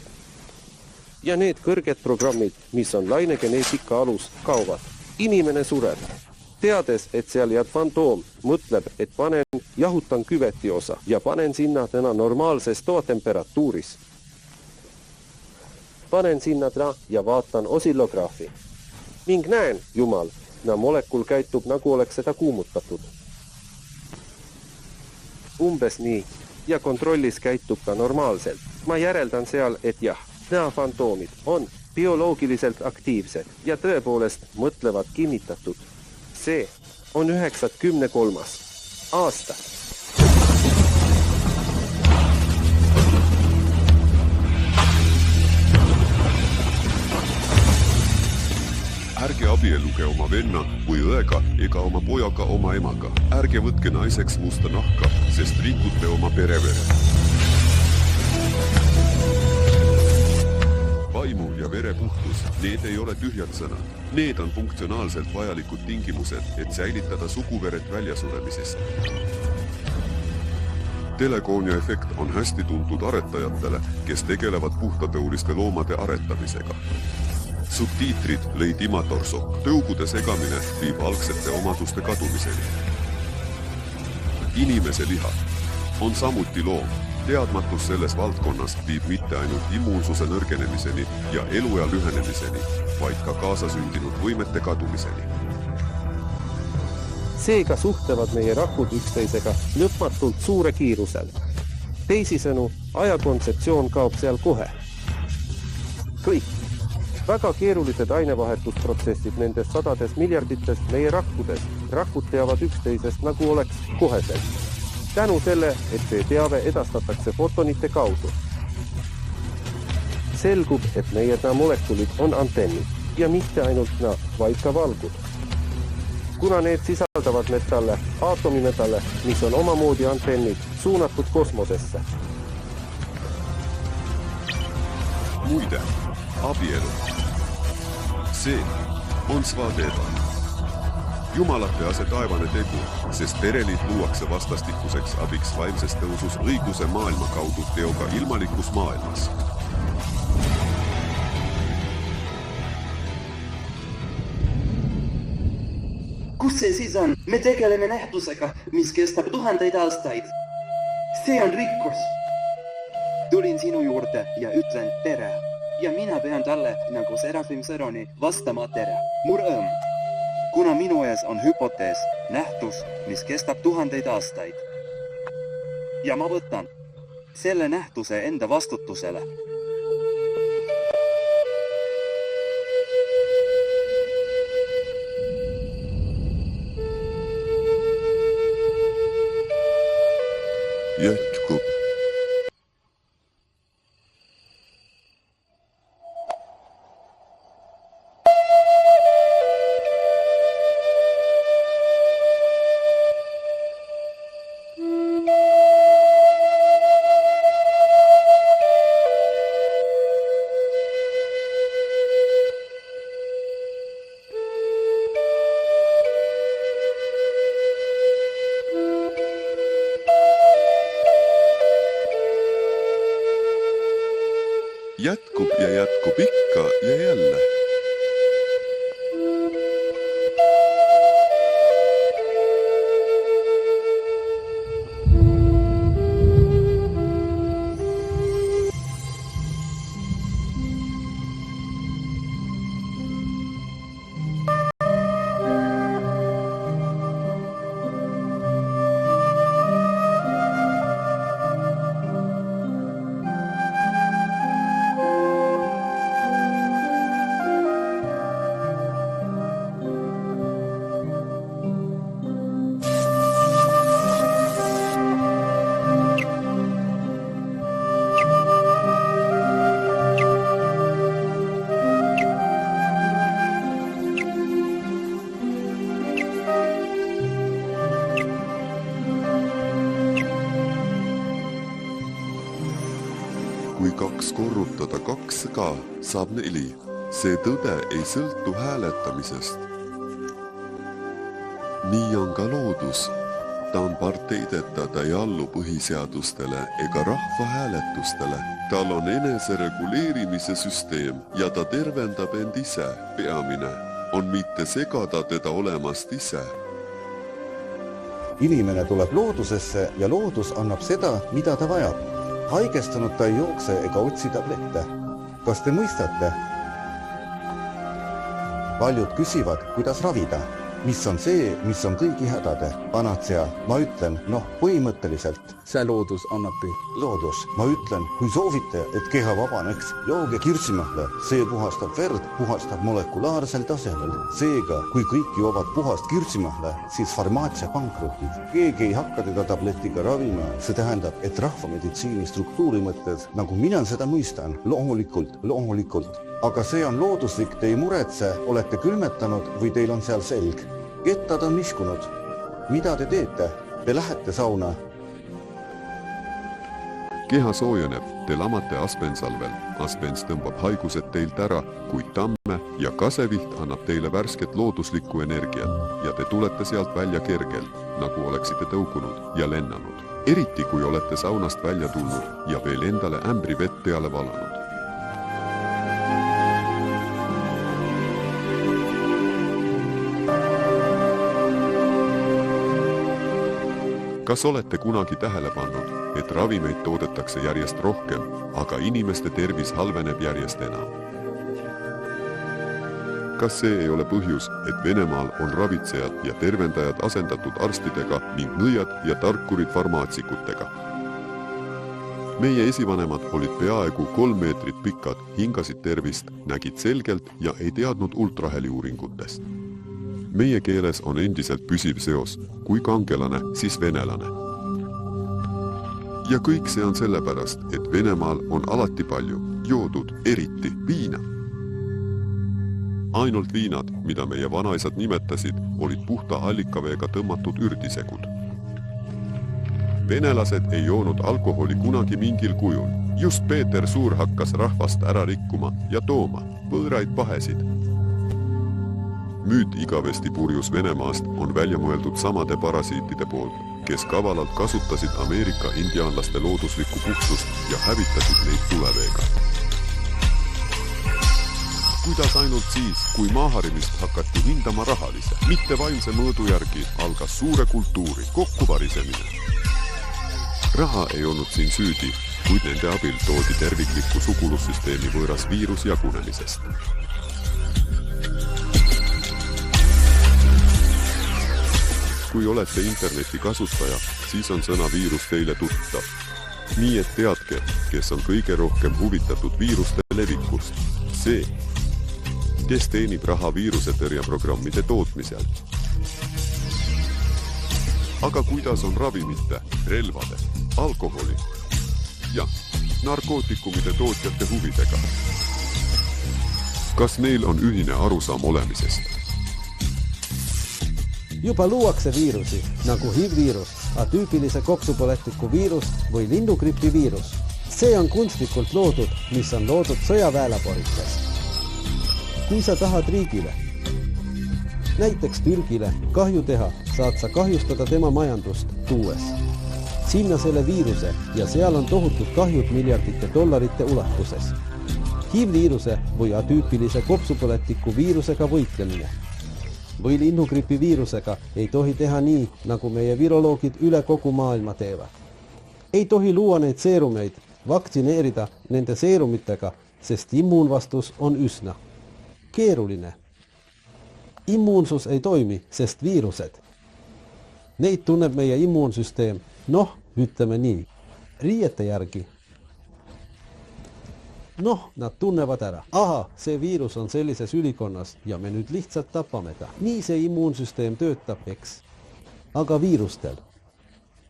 Ja need kõrged programmid, mis on lainegeneetika alus, kaovad. Inimene sureb. Teades, et seal jääb fantoom, mõtleb, et jahutan küveti osa ja panen sinna täna normaalses toatemperatuuris. Panen sinna täna ja vaatan osillograafi. Ning näen, jumal, molekul käitub nagu oleks seda kuumutatud. Umbes nii, ja kontrollis käitub ka normaalselt. Ma järeldan seal, et jah, näofantoomid on bioloogiliselt aktiivsed ja tõepoolest mõtlevad kinnitatud. See on 93. aasta. Ärge abielluge oma venna või õega ega oma pojaga oma emaga. Ärge võtke naiseks musta nahka, sest rikute oma perevere. Vaimu ja vere puhtus, need ei ole tühjad sõnad. Need on funktsionaalselt vajalikud tingimused, et säilitada suguveret väljasuremisest. Telegoonia efekt on hästi tuntud aretajatele, kes tegelevad puhtatõuliste loomade aretamisega. Subtiitrid lõid imatorsok. Tõugude segamine viib algsete omaduste kadumiseni. Inimese liha on samuti loom. Teadmatus selles valdkonnas viib mitte ainult immuunsuse nõrgenemiseni ja eluea lühenemiseni, vaid ka kaasasündinud võimete kadumiseni. Seega suhtlevad meie rakud üksteisega lõpmatult suure kiirusel. Teisisõnu, ajakontseptsioon kaob seal kohe. Kõik. Väga keerulised ainevahetusprotsessid nendes sadades miljarditest meie rakkudes. Rakud teavad üksteisest nagu oleks koheselt. Tänu selle, et see teave edastatakse fotonite kaudu. Selgub, et meie molekulid on antennid ja mitte ainult nad, vaid ka valgud. Kuna need sisaldavad metalle, aatomimetalle, mis on omamoodi antennid, suunatud kosmosesse. Muide, abielu. See on svadeba. Jumalate ase taevane tegu, sest pereliit luuakse vastastikuseks abiks vaimses tõusus õiguse maailma kaudu teoga ilmalikus maailmas. Kus see siis on? Me tegeleme nähtusega, mis kestab tuhandeid aastaid. See on rikkus. Tulin sinu juurde ja ütlen tere. Ja mina pean talle nagu Serafim Seroni vastama tere. Mu rõõm. Kuna minu ees on hüpotees, nähtus, mis kestab tuhandeid aastaid. Ja ma võtan selle nähtuse enda vastutusele. Jätkub. Jätkub ikka ja jälle. 2 korrutada 2-ga saab 4. See tõde ei sõltu hääletamisest. Nii on ka loodus. Ta on parteideta, ta ei allu põhiseadustele ega rahvahääletustele. Tal on enesereguleerimise süsteem ja ta tervendab end ise. Peamine on mitte segada teda olemast ise. Inimene tuleb loodusesse ja loodus annab seda, mida ta vajab. Haigestunud ta ei jookse ega otsi tablette. Kas te mõistate? Paljud küsivad, kuidas ravida. Mis on see, mis on kõigi hädade? Panatsea, ma ütlen, põhimõtteliselt. See loodus annab Loodus, ma ütlen, kui soovite, et keha vabaneks, jooge kirsimahla. See puhastab verd, puhastab molekulaarsel tasemel. Seega, kui kõik joovad puhast kirsimahla, siis farmaatsia pankrutid. Keegi ei hakka teda tabletiga ravima. See tähendab, et rahvameditsiini struktuuri mõttes, nagu mina seda mõistan, loomulikult. Aga see on looduslik, te ei muretse, olete külmetanud või teil on seal selg. Kettad on niskunud. Mida te teete? Te lähete sauna. Keha soojeneb, te lamate aspensalvel. Aspens tõmbab haigused teilt ära, kuid tamme ja kaseviht annab teile värsket looduslikku energiat ja te tulete sealt välja kergelt, nagu oleksite tõukunud ja lennanud. Eriti kui olete saunast välja tulnud ja veel endale ämbri vett peale valanud. Kas olete kunagi tähele pannud, et ravimeid toodetakse järjest rohkem, aga inimeste tervis halveneb järjest enam? Kas see ei ole põhjus, et Venemaal on ravitsejad ja tervendajad asendatud arstidega ning nõiad ja tarkurid farmaatsikutega? Meie esivanemad olid peaaegu 3 meetrit pikad, hingasid tervist, nägid selgelt ja ei teadnud ultraheliuuringutest. Meie keeles on endiselt püsiv seos, kui kangelane, siis venelane. Ja kõik see on sellepärast, et Venemaal on alati palju joodud, eriti viina. Ainult viinad, mida meie vanaisad nimetasid, olid puhta allikaveega tõmmatud ürdisegud. Venelased ei joonud alkoholi kunagi mingil kujul. Just Peeter Suur hakkas rahvast ära rikkuma ja tooma võõraid pahesid. Müüt igavesti purjus Venemaast on välja mõeldud samade parasiitide poolt, kes kavalalt kasutasid Ameerika indiaanlaste looduslikku puhtust ja hävitasid neid tuleveega. Kuidas ainult siis, kui maaharimist hakati hindama rahalise, mitte vaimse mõõdu järgi, algas suure kultuuri kokkuvarisemine. Raha ei olnud siin süüdi, kuid nende abil toodi terviklikku sugulussüsteemi võõras viirus jagunemisest. Kui olete interneti kasutaja, siis on sõna viirus teile tuttav. Nii et teadke, kes on kõige rohkem huvitatud viiruste levikust. See, kes teenib raha viirusetõrjeprogrammide tootmisel. Aga kuidas on ravimite, relvade, alkoholi ja narkootikumide tootjate huvidega? Kas neil on ühine arusaam olemisest? Juba luuakse viirusi, nagu HIV-viirus, atüüpilise kopsupõletiku viirus või linnugripi viirus. See on kunstlikult loodud, mis on loodud sõjaväelaborites. Kui sa tahad riigile, näiteks Türgile, kahju teha, saad sa kahjustada tema majandust tuues. Sinna selle viiruse ja seal on tohutud kahjud miljardite dollarite ulatuses. HIV-viiruse või atüüpilise kopsupõletiku viirusega võitlemine või linnugripi viirusega ei tohi teha nii, nagu meie viroloogid üle kogu maailma teevad. Ei tohi luua neid seerumeid, vaktsineerida nende seerumitega, sest immuunvastus on üsna keeruline. Immuunsus ei toimi, sest viirused. Neid tunneb meie immuunsüsteem, ütleme nii, riiete järgi. Nad tunnevad ära. Aha, see viirus on sellises ülikonnas ja me nüüd lihtsalt tapame ta. Nii see immuunsüsteem töötab, eks. Aga viirustel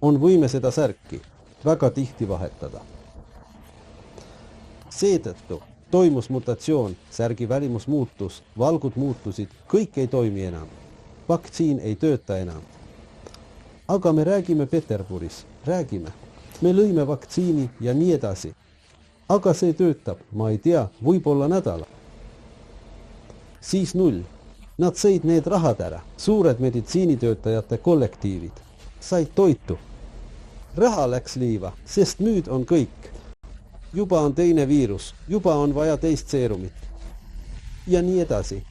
on võime seda särki väga tihti vahetada. Seetõttu toimus mutatsioon, särgi välimus muutus, valgud muutusid, kõik ei toimi enam. Vaktsiin ei tööta enam. Aga me räägime Peterburis, räägime. Me lõime vaktsiini ja nii edasi. aga see töötab, ma ei tea, võib-olla nädala. Siis 0. Nad sõid need rahad ära, suured meditsiinitöötajate kollektiivid, said toitu. Raha läks liiva, sest nüüd on kõik. Juba on teine viirus, juba on vaja teist seerumit. Ja nii edasi.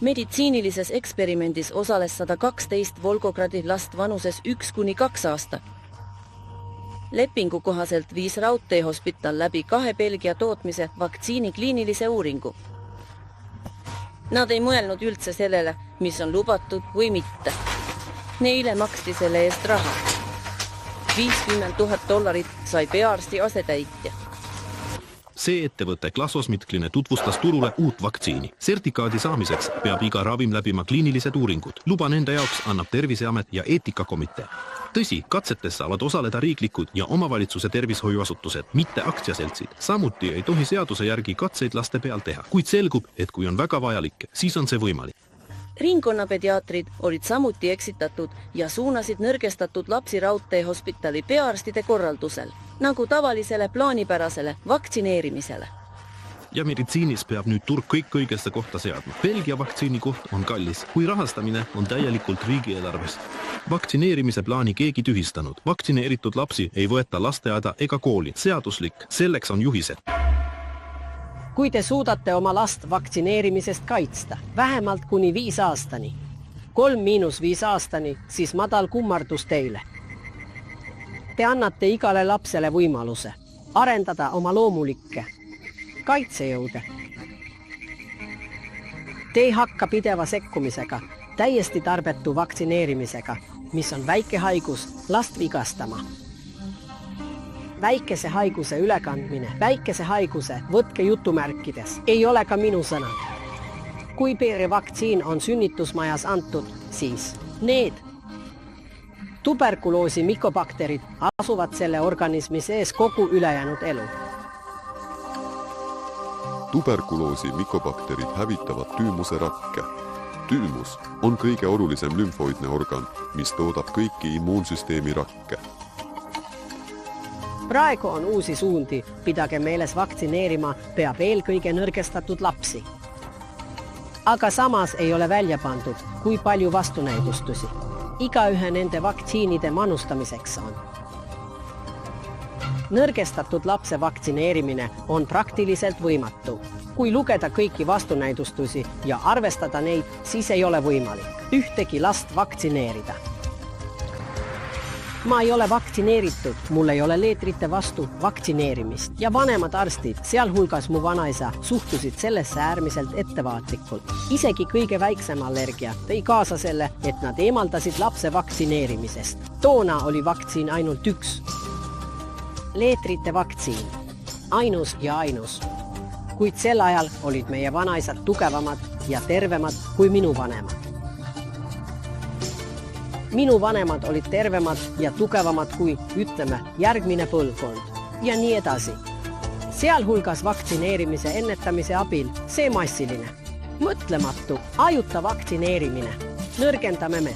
Meditsiinilises eksperimendis osales 112 Volgogradi last vanuses 1–2 aastat. Lepingu kohaselt viis raudteehospital läbi 2 Belgia tootmise vaktsiini kliinilise uuringu. Nad ei mõelnud üldse sellele, mis on lubatud või mitte. Neile maksti selle eest raha. $50,000 sai peaarsti asetäitja. See ettevõte GlaxoSmithKline tutvustas turule uut vaktsiini. Sertikaadi saamiseks peab iga ravim läbima kliinilised uuringud. Luba nende jaoks annab Terviseamet ja eetikakomitee. Tõsi, katsetes saavad osaleda riiklikud ja omavalitsuse tervishoiuasutused, mitte aktsiaseltsid. Samuti ei tohi seaduse järgi katseid laste peal teha, kuid selgub, et kui on väga vajalik, siis on see võimalik. Ringkonnapediaatrid olid samuti eksitatud ja suunasid nõrgestatud lapsi raudteehospitali peaarstide korraldusel, nagu tavalisele plaanipärasele vaktsineerimisele. Ja meditsiinis peab nüüd turg kõik õigesse kohta seadma. Belgia vaktsiini koht on kallis, kui rahastamine on täielikult riigieelarves. Vaktsineerimise plaani keegi tühistanud. Vaktsineeritud lapsi ei võeta lasteaeda ega kooli. Seaduslik, selleks on juhised. Kui te suudate oma last vaktsineerimisest kaitsta, vähemalt kuni 5 aastani, 3–5 aastani, siis madal kummardus teile. Te annate igale lapsele võimaluse arendada oma loomulikke kaitsejõude. Te ei hakka pideva sekkumisega, täiesti tarbetu vaktsineerimisega, mis on väike haigus, last vigastama. Väikese haiguse ülekandmine, väikese haiguse, võtke jutumärkides, ei ole ka minu sõnad. Kui perevaktsiin on sünnitusmajas antud, siis need tuberkuloosi mikobakterid asuvad selle organismi sees kogu ülejäänud elu. Tuberkuloosi mikobakterid hävitavad tüümuse rakke. Tüümus on kõige olulisem lümfoidne organ, mis toodab kõiki immuunsüsteemi rakke. Praegu on uusi suundi, pidage meeles vaktsineerima peab eelkõige nõrgestatud lapsi. Aga samas ei ole välja pandud, kui palju vastunäidustusi. Igaühe nende vaktsiinide manustamiseks on. Nõrgestatud lapse vaktsineerimine on praktiliselt võimatu. Kui lugeda kõiki vastunäidustusi ja arvestada neid, siis ei ole võimalik ühtegi last vaktsineerida. Ma ei ole vaktsineeritud, mul ei ole leetrite vastu vaktsineerimist ja vanemad arstid, sealhulgas mu vanaisa, suhtusid sellesse äärmiselt ettevaatlikult. Isegi kõige väiksem allergia tõi kaasa selle, et nad eemaldasid lapse vaktsineerimisest. Toona oli vaktsiin ainult üks. Leetrite vaktsiin. Ainus ja ainus. Kuid sel ajal olid meie vanaisad tugevamad ja tervemad kui minu vanemad. Minu vanemad olid tervemad ja tugevamad kui, ütleme, järgmine põlvkond ja nii edasi. Sealhulgas vaktsineerimise ennetamise abil see massiline, mõtlematu, ajuta vaktsineerimine. Nõrgendame me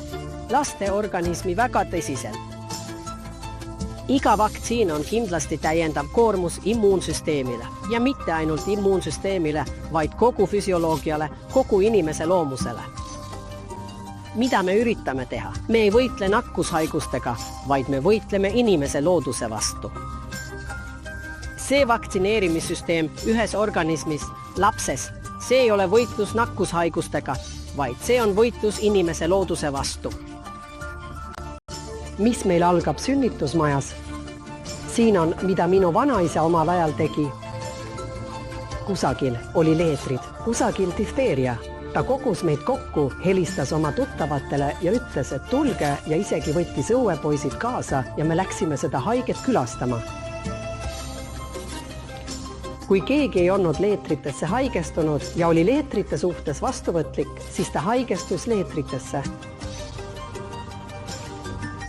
laste organismi väga tõsiselt. Iga vaktsiin on kindlasti täiendav koormus immuunsüsteemile ja mitte ainult immuunsüsteemile, vaid kogu füsioloogiale, kogu inimese loomusele. Mida me üritame teha? Me ei võitle nakkushaigustega, vaid me võitleme inimese looduse vastu. See vaktsineerimissüsteem ühes organismis, lapses, see ei ole võitlus nakkushaigustega, vaid see on võitlus inimese looduse vastu. Mis meil algab sünnitusmajas? Siin on, mida minu vanaisa omal ajal tegi. Kusagil oli leetrid, kusagil difteeria. Ta kogus meid kokku, helistas oma tuttavatele ja ütles, et tulge ja isegi võttis õuepoisid kaasa ja me läksime seda haiget külastama. Kui keegi ei olnud leetritesse haigestunud ja oli leetrite suhtes vastuvõtlik, siis ta haigestus leetritesse.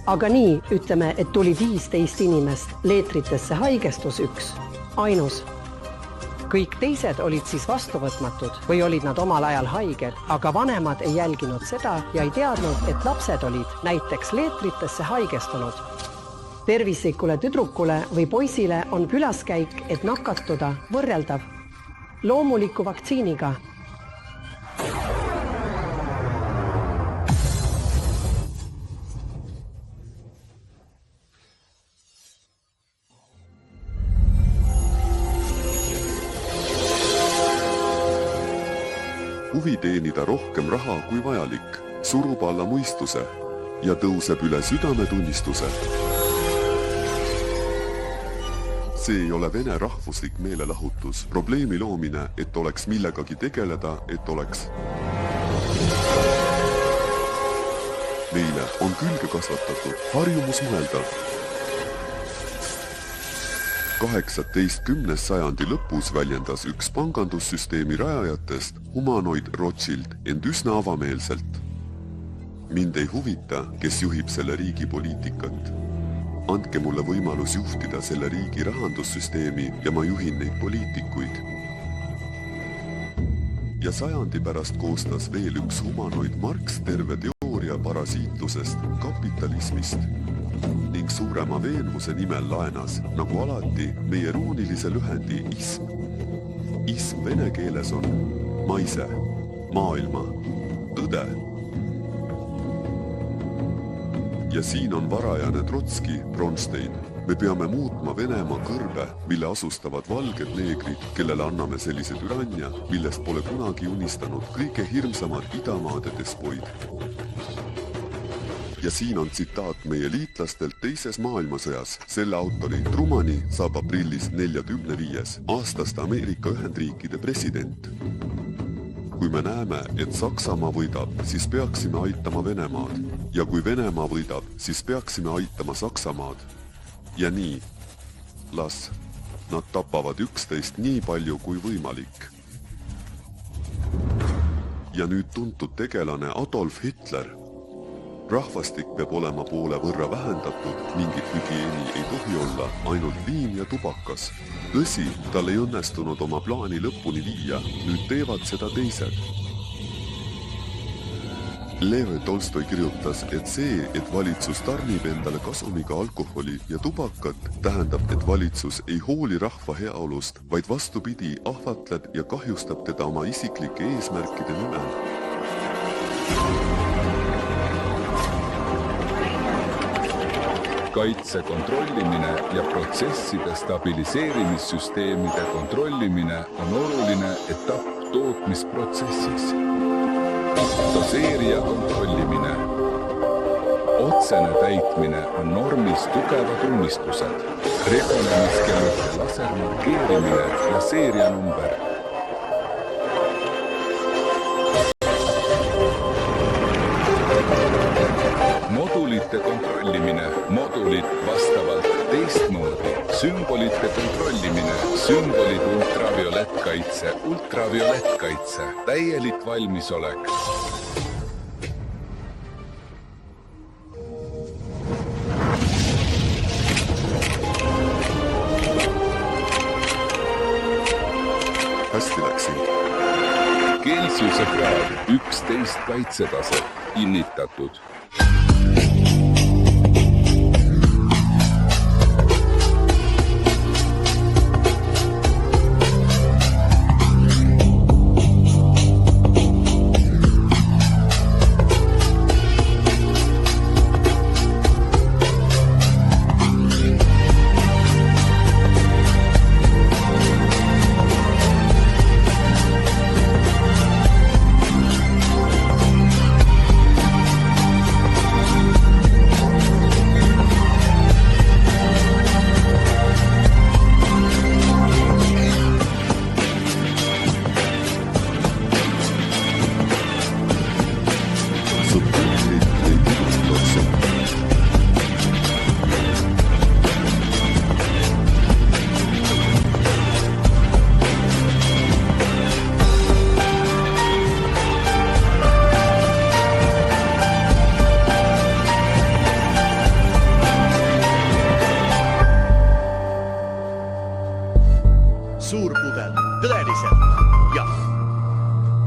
Aga nii, ütleme, et tuli 15 inimest, leetritesse haigestus 1, ainus. Kõik teised olid siis vastuvõtmatud või olid nad omal ajal haiged, aga vanemad ei jälginud seda ja ei teadnud, et lapsed olid näiteks leetritesse haigestunud. tervislikule tüdrukule või poisile on külaskäik, et nakatuda, võrreldav loomuliku vaktsiiniga. Huvi teenida rohkem raha kui vajalik, surub alla mõistuse ja tõuseb üle südametunnistuse. See ei ole vene rahvuslik meelelahutus, probleemi loomine, et oleks millegagi tegeleda, et oleks. Meile on külge kasvatatud harjumus mõelda. 18. sajandi lõpus väljendas üks pangandussüsteemi rajajatest, humanoid Rothschild, end üsna avameelselt. Mind ei huvita, kes juhib selle riigi poliitikat. Andke mulle võimalus juhtida selle riigi rahandussüsteemi ja ma juhin neid poliitikuid. Ja sajandi pärast koostas veel üks humanoid Marx terve teooria parasiitlusest, kapitalismist ning suurema veenvuse nimel laenas, nagu alati, meie ruunilise lühendi ism. Ism vene keeles on maise, maailma, tõde. Ja siin on varajane Trotski, Bronstein. Me peame muutma Venemaa kõrbe, mille asustavad valged neegrid, kellele anname sellise türannia, millest pole kunagi unistanud kõige hirmsamad idamaade despoid. Ja siin on tsitaat meie liitlastelt teises maailmasõjas. Selle autori Trumani saab aprillis 45. aastast Ameerika Ühendriikide president. Kui me näeme, et Saksamaa võidab, siis peaksime aitama Venemaad. Ja kui Venemaa võidab, siis peaksime aitama Saksamaad. Ja nii, las nad tapavad üksteist nii palju kui võimalik. Ja nüüd tuntud tegelane Adolf Hitler. Rahvastik peab olema poole võrra vähendatud, mingit hügieeni ei tohi olla, ainult viin ja tubakas. Tõsi, tal ei õnnestunud oma plaani lõpuni viia, nüüd teevad seda teised. Lev Tolstoi kirjutas, et see, et valitsus tarnib endale kasumiga alkoholi ja tubakat, tähendab, et valitsus ei hooli rahva heaolust, vaid vastupidi, ahvatleb ja kahjustab teda oma isiklike eesmärkide nimel. Kaitse kontrollimine ja protsesside stabiliseerimissüsteemide kontrollimine on oluline etapp tootmisprotsessis. Doseerija kontrollimine. Otsene täitmine on normis tugevad unnistused. Rekonemiskeelite lasermarkeerimine ja seerianumber. Modulite kontrollimine, modulid vastavalt teistmoodi, sümbolite kontrollimine, sümbolid ultraviolettkaitse, täielik valmisolek. Hästi läksin. Kelsiuse kraad 11 kaitsetase, kinnitatud. Suur pudel, tõeliselt, jah,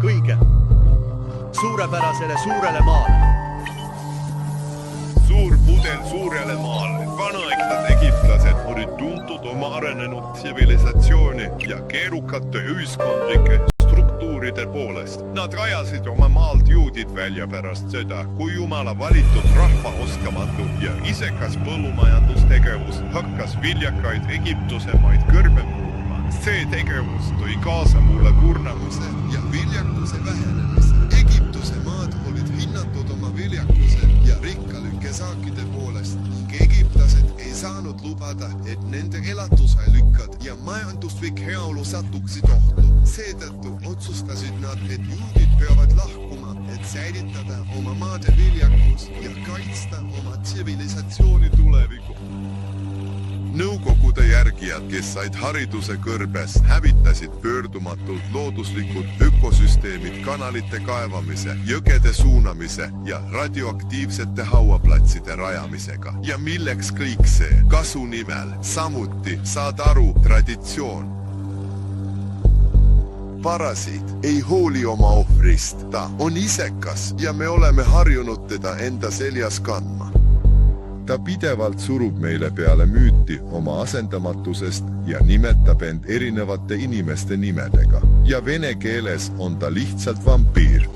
kõige suurepärasele suurele maale. Suur pudel suurele maale. Vanaaegsed egiptlased olid tuntud oma arenenud tsivilisatsiooni ja keerukate ühiskondlike struktuuride poolest. Nad rajasid oma maalt juudid välja pärast seda, kui Jumala valitud rahva oskamatu ja isekas põllumajandustegevus hakkas viljakaid Egiptusemaid kõrbe muutma. See tegevus tõi kaasa mulle kurnamuse ja viljakuse vähenemise. Egiptuse maad olid hinnatud oma viljakuse ja rikkalike saakide poolest. Egiptlased ei saanud lubada, et nende elatusallükad ja majanduslik heaolu satuksid ohtu. Seetõttu otsustasid nad, et juudid peavad lahkuma, et säilitada oma maade viljakus ja kaitsta oma tsivilisatsiooni tuleviku. Nõukogude järgijad, kes said hariduse kõrbes, hävitasid pöördumatult looduslikud ökosüsteemid kanalite kaevamise, jõgede suunamise ja radioaktiivsete hauaplatside rajamisega. Ja milleks kõik see? Kasu nimel. Samuti, saad aru, traditsioon. Parasiit ei hooli oma ohvrist. Ta on isekas ja me oleme harjunud teda enda seljas kandma. Ta pidevalt surub meile peale müüti oma asendamatusest ja nimetab end erinevate inimeste nimedega. Ja vene keeles on ta lihtsalt vampiir.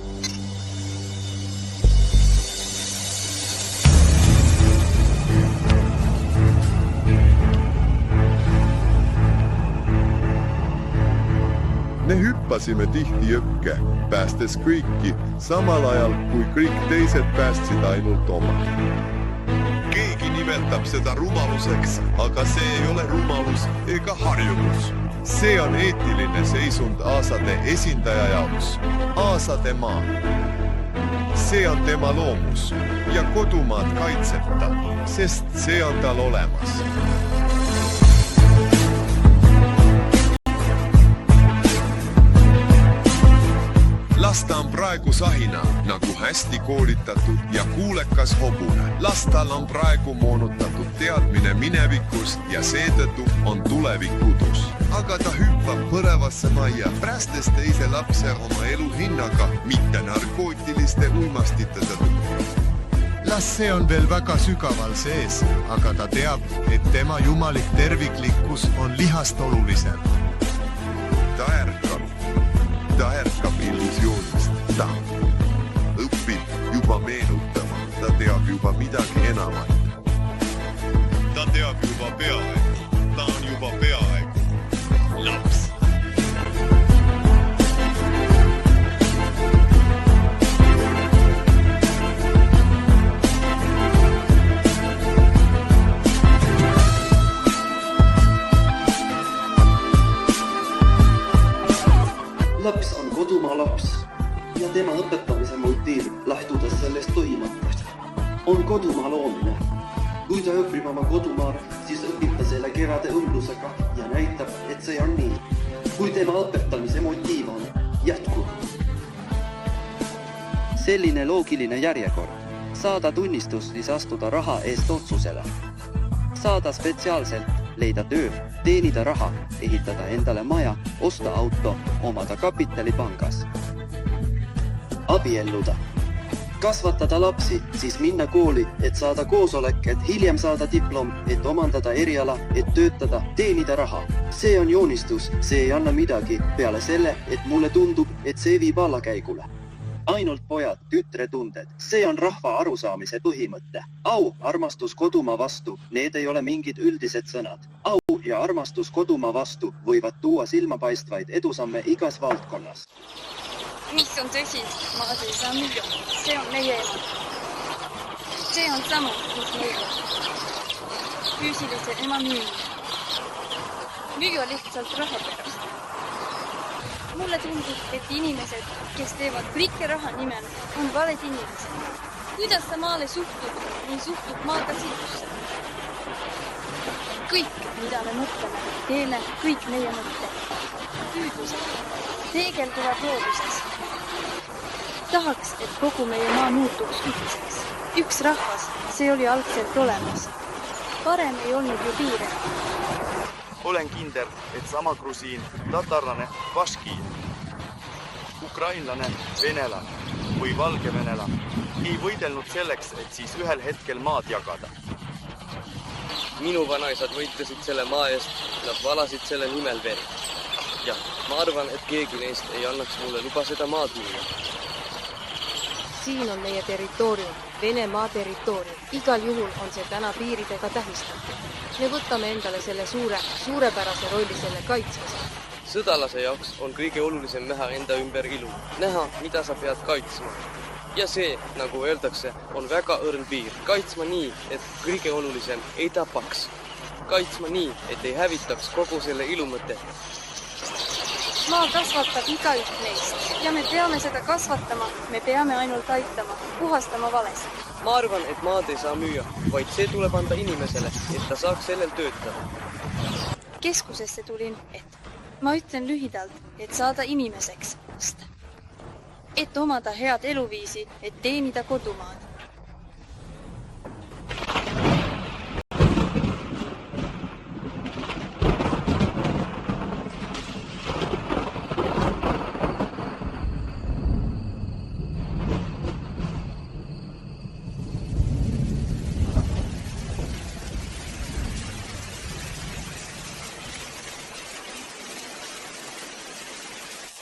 Me hüppasime tihti jõkke, päästes kõiki, samal ajal kui kõik teised päästsid ainult oma. Keegi nimetab seda rumaluseks, aga see ei ole rumalus ega harjumus. See on eetiline seisund aasade esindaja jaoks. Aasade maa. See on tema loomus ja kodumaad kaitseb ta, sest see on tal olemas. Las ta on praegu sahina, nagu hästi koolitatud ja kuulekas hobune. Las tal on praegu moonutatud teadmine minevikus ja seetõttu on tulevik udus. Aga ta hüppab põlevasse majja, päästes teise lapse oma elu hinnaga, mitte narkootiliste uimastite tõttu. Las see on veel väga sügaval sees, aga ta teab, et tema jumalik terviklikkus on lihast olulisem. Ta ärkab illusioonist. Ta õpib juba meenutama. Ta teab juba midagi enamat. Ta teab juba peaaegu. Ta on juba peaaegu. Laps. Laps on kodumaa laps ja tema õpetamise motiiv lähtudes sellest põhimõttest on kodumaa loomine. Kui ta õpib oma kodumaal, siis õpib ta selle kevade õmblusega ja näitab, et see on nii. Kui tema õpetamise motiiv on jätkuv. Selline loogiline järjekord. Saada tunnistus, siis astuda raha eest otsusele. Saada spetsiaalselt, leida töö, teenida raha, ehitada endale maja, osta auto, omada kapitali pangas. Abielluda. Kasvatada lapsi, siis minna kooli, et saada koosolek, et hiljem saada diplom, et omandada eriala, et töötada, teenida raha. See on joonistus, see ei anna midagi peale selle, et mulle tundub, et see viib allakäigule. Ainult pojad, tütretunded, see on rahva arusaamise põhimõte. Au, armastus kodumaa vastu, need ei ole mingid üldised sõnad. Au ja armastus kodumaa vastu võivad tuua silmapaistvaid edusamme igas valdkonnas. Mis on tõsi, maad ei saa müüa. See on meie elu. See on sama, mis meie. Füüsilise ema müümine. Müüa lihtsalt raha pärast. Mulle tundub, et inimesed, kes teevad kõike raha nimel, on valed inimesed. Kuidas sa maale suhtub, nii suhtub maa ka sinusse? Kõik, mida me mõtleme, teeme kõik meie mõtted. Püüdlused, teegelduvad looduses. Tahaks, et kogu meie maa muutuks ühtseks. Üks rahvas, see oli algselt olemas. Parem ei olnud ju piire. Olen kindel, et sama grusiin, tatarlane, vaškiin, ukrainlane, venelane või valgevenelane ei võidelnud selleks, et siis ühel hetkel maad jagada. Minu vanaisad võitlesid selle maa eest, nad valasid selle nimel verd. Ja ma arvan, et keegi neist ei annaks mulle luba seda maad müüa. Siin on meie territoorium, Venemaa territoorium. Igal juhul on see täna piiridega tähistatud. Me võtame endale selle suurepärase rolli selle kaitsmisel. Sõdalase jaoks on kõige olulisem näha enda ümber ilu. Näha, mida sa pead kaitsma. Ja see, nagu öeldakse, on väga õrn piir. Kaitsma nii, et kõige olulisem ei tapaks. Kaitsma nii, et ei hävitaks kogu selle ilumõtet. Maa kasvatab igaüht neist ja me peame seda kasvatama, me peame ainult aitama, puhastama valesid. Ma arvan, et maad ei saa müüa, vaid see tuleb anda inimesele, et ta saaks sellel töötada. Keskusesse tulin, et ma ütlen lühidalt, et saada inimeseks, et omada head eluviisi, et teenida kodumaad.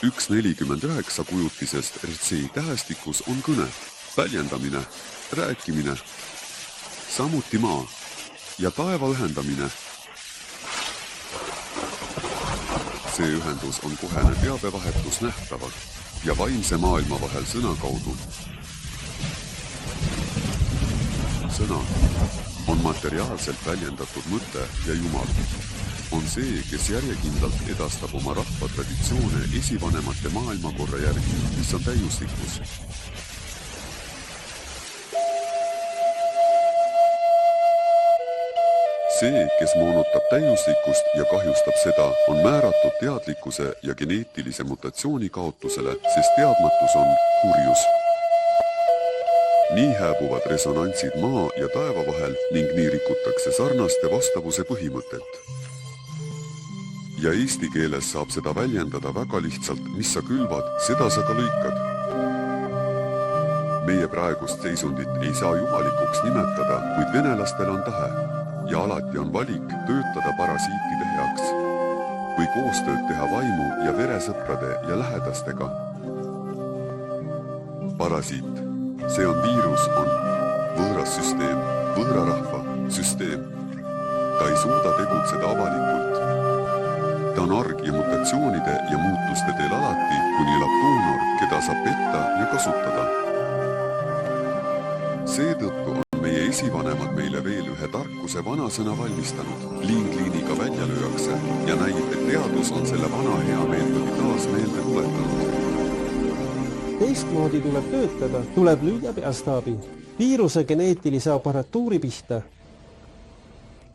Üks 49 kujutisest RC tähestikus on kõne, väljendamine, rääkimine, samuti maa ja taeva ühendamine. See ühendus on kohene teabevahetus nähtava ja vaimse maailma vahel sõna kaudu. Sõna on materiaalselt väljendatud mõte ja Jumal on see, kes järjekindlalt edastab oma rahva traditsioone esivanemate maailmakorra järgi, mis on täiuslikkus. See, kes moonutab täiuslikkust ja kahjustab seda, on määratud teadlikkuse ja geneetilise mutatsiooni kaotusele, sest teadmatus on kurjus. Nii hääbuvad resonantsid maa ja taeva vahel ning nii rikutakse sarnaste vastavuse põhimõtet. Ja eesti keeles saab seda väljendada väga lihtsalt, mis sa külvad, seda sa ka lõikad. Meie praegust seisundit ei saa jumalikuks nimetada, kuid venelastel on tahe ja alati on valik töötada parasiitide heaks või koostööd teha vaimu ja veresõprade ja lähedastega. Parasiit, see on viirus, on võõras süsteem, võõrarahva süsteem. Ta ei suuda tegutseda avalikult. Ta on arg ja mutatsioonide ja muutuste teel alati, kuni elab doonor, keda saab petta ja kasutada. Seetõttu on meie esivanemad meile veel ühe tarkuse vanasõna valmistanud. Liingliiniga välja lüüakse ja näib, et teadus on selle vana hea meetodi taas meelde tuletanud. Teistmoodi tuleb töötada, tuleb lüüa peastaabi, viiruse geneetilise aparatuuri pihta.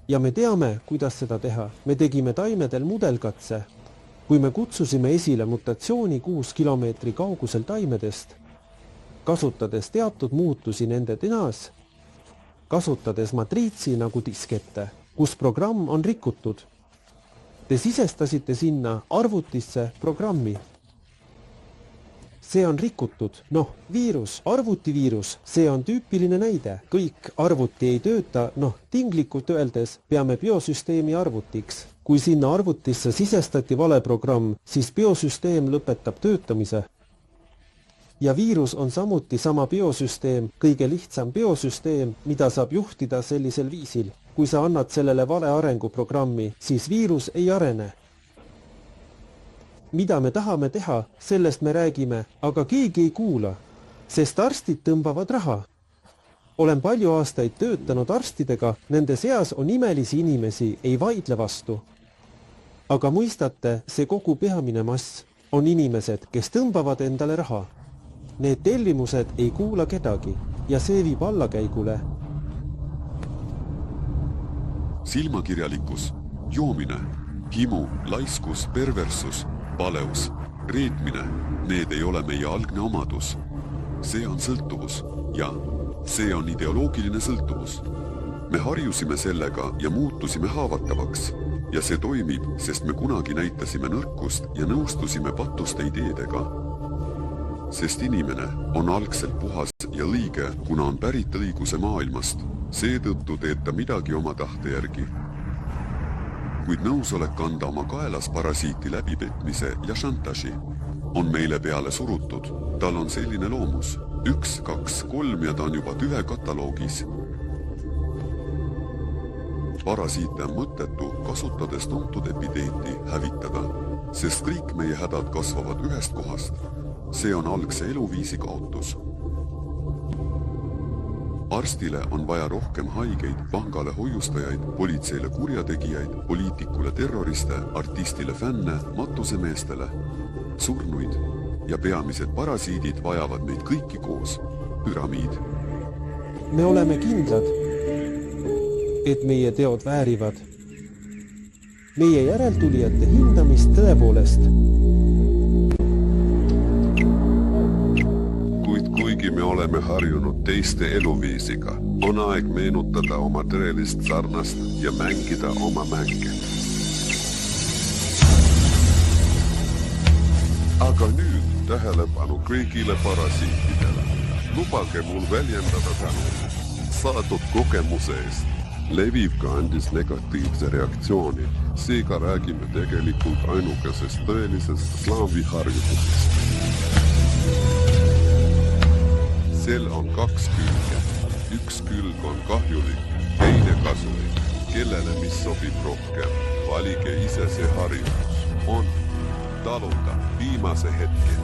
Ja me teame, kuidas seda teha. Me tegime taimedel mudelkatse, kui me kutsusime esile mutatsiooni 6 kilomeetri kaugusel taimedest, kasutades teatud muutusi nende DNA-s, kasutades matriitsi nagu diskette, kus programm on rikutud. Te sisestasite sinna arvutisse programmi. See on rikutud. Viirus, arvutiviirus, see on tüüpiline näide. Kõik arvuti ei tööta, tinglikult öeldes peame biosüsteemi arvutiks. Kui sinna arvutisse sisestati vale programm, siis biosüsteem lõpetab töötamise. Ja viirus on samuti sama biosüsteem, kõige lihtsam biosüsteem, mida saab juhtida sellisel viisil. Kui sa annad sellele vale arenguprogrammi, siis viirus ei arene. Mida me tahame teha, sellest me räägime, aga keegi ei kuula, sest arstid tõmbavad raha. Olen palju aastaid töötanud arstidega, nende seas on imelisi inimesi, ei vaidle vastu. Aga mõistate, see kogu peamine mass on inimesed, kes tõmbavad endale raha. Need tellimused ei kuula kedagi ja see viib allakäigule. Silmakirjalikkus, joomine, himu, laiskus, perversus, valeus, reetmine, need ei ole meie algne omadus. See on sõltuvus ja see on ideoloogiline sõltuvus. Me harjusime sellega ja muutusime haavatavaks ja see toimib, sest me kunagi näitasime nõrkust ja nõustusime patuste ideedega. Sest inimene on algselt puhas ja õige, kuna on pärit õiguse maailmast. Seetõttu teeb ta midagi oma tahte järgi. Kuid nõusolek anda oma kaelas parasiiti läbipetmise ja šantaži on meile peale surutud. Tal on selline loomus. 1, 2, 3 ja ta on juba tüve kataloogis. Parasiite on mõttetu kasutades tuntud epiteeti hävitada, sest kõik meie hädad kasvavad ühest kohast. See on algse eluviisi kaotus. Arstile on vaja rohkem haigeid, pangale hoiustajaid, politseile kurjategijaid, poliitikule terroriste, artistile fänne, matusemeestele, surnuid ja peamised parasiidid vajavad meid kõiki koos. Püramiid. Me oleme kindlad, et meie teod väärivad meie järeltulijate hindamist tõepoolest. Kuigi me oleme harjunud teiste eluviisiga, on aeg meenutada oma tõelist sarnast ja mängida oma mänge. Aga nüüd tähelepanu kõigile parasiitidele. Lubage mul väljendada tänu saadud kogemuse eest. Leviv ka andis negatiivse reaktsiooni, seega räägime tegelikult ainukesest tõelisest slaamviharjutusest. Sel on 2 külge. Üks külg on kahjulik, teine kasulik. Kellele mis sobib rohkem, valige ise see harjutus. On taluda viimase hetke.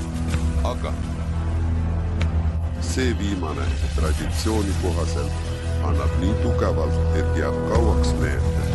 Aga see viimane traditsiooni kohaselt annab nii tugevalt, et jääb kauaks meelde.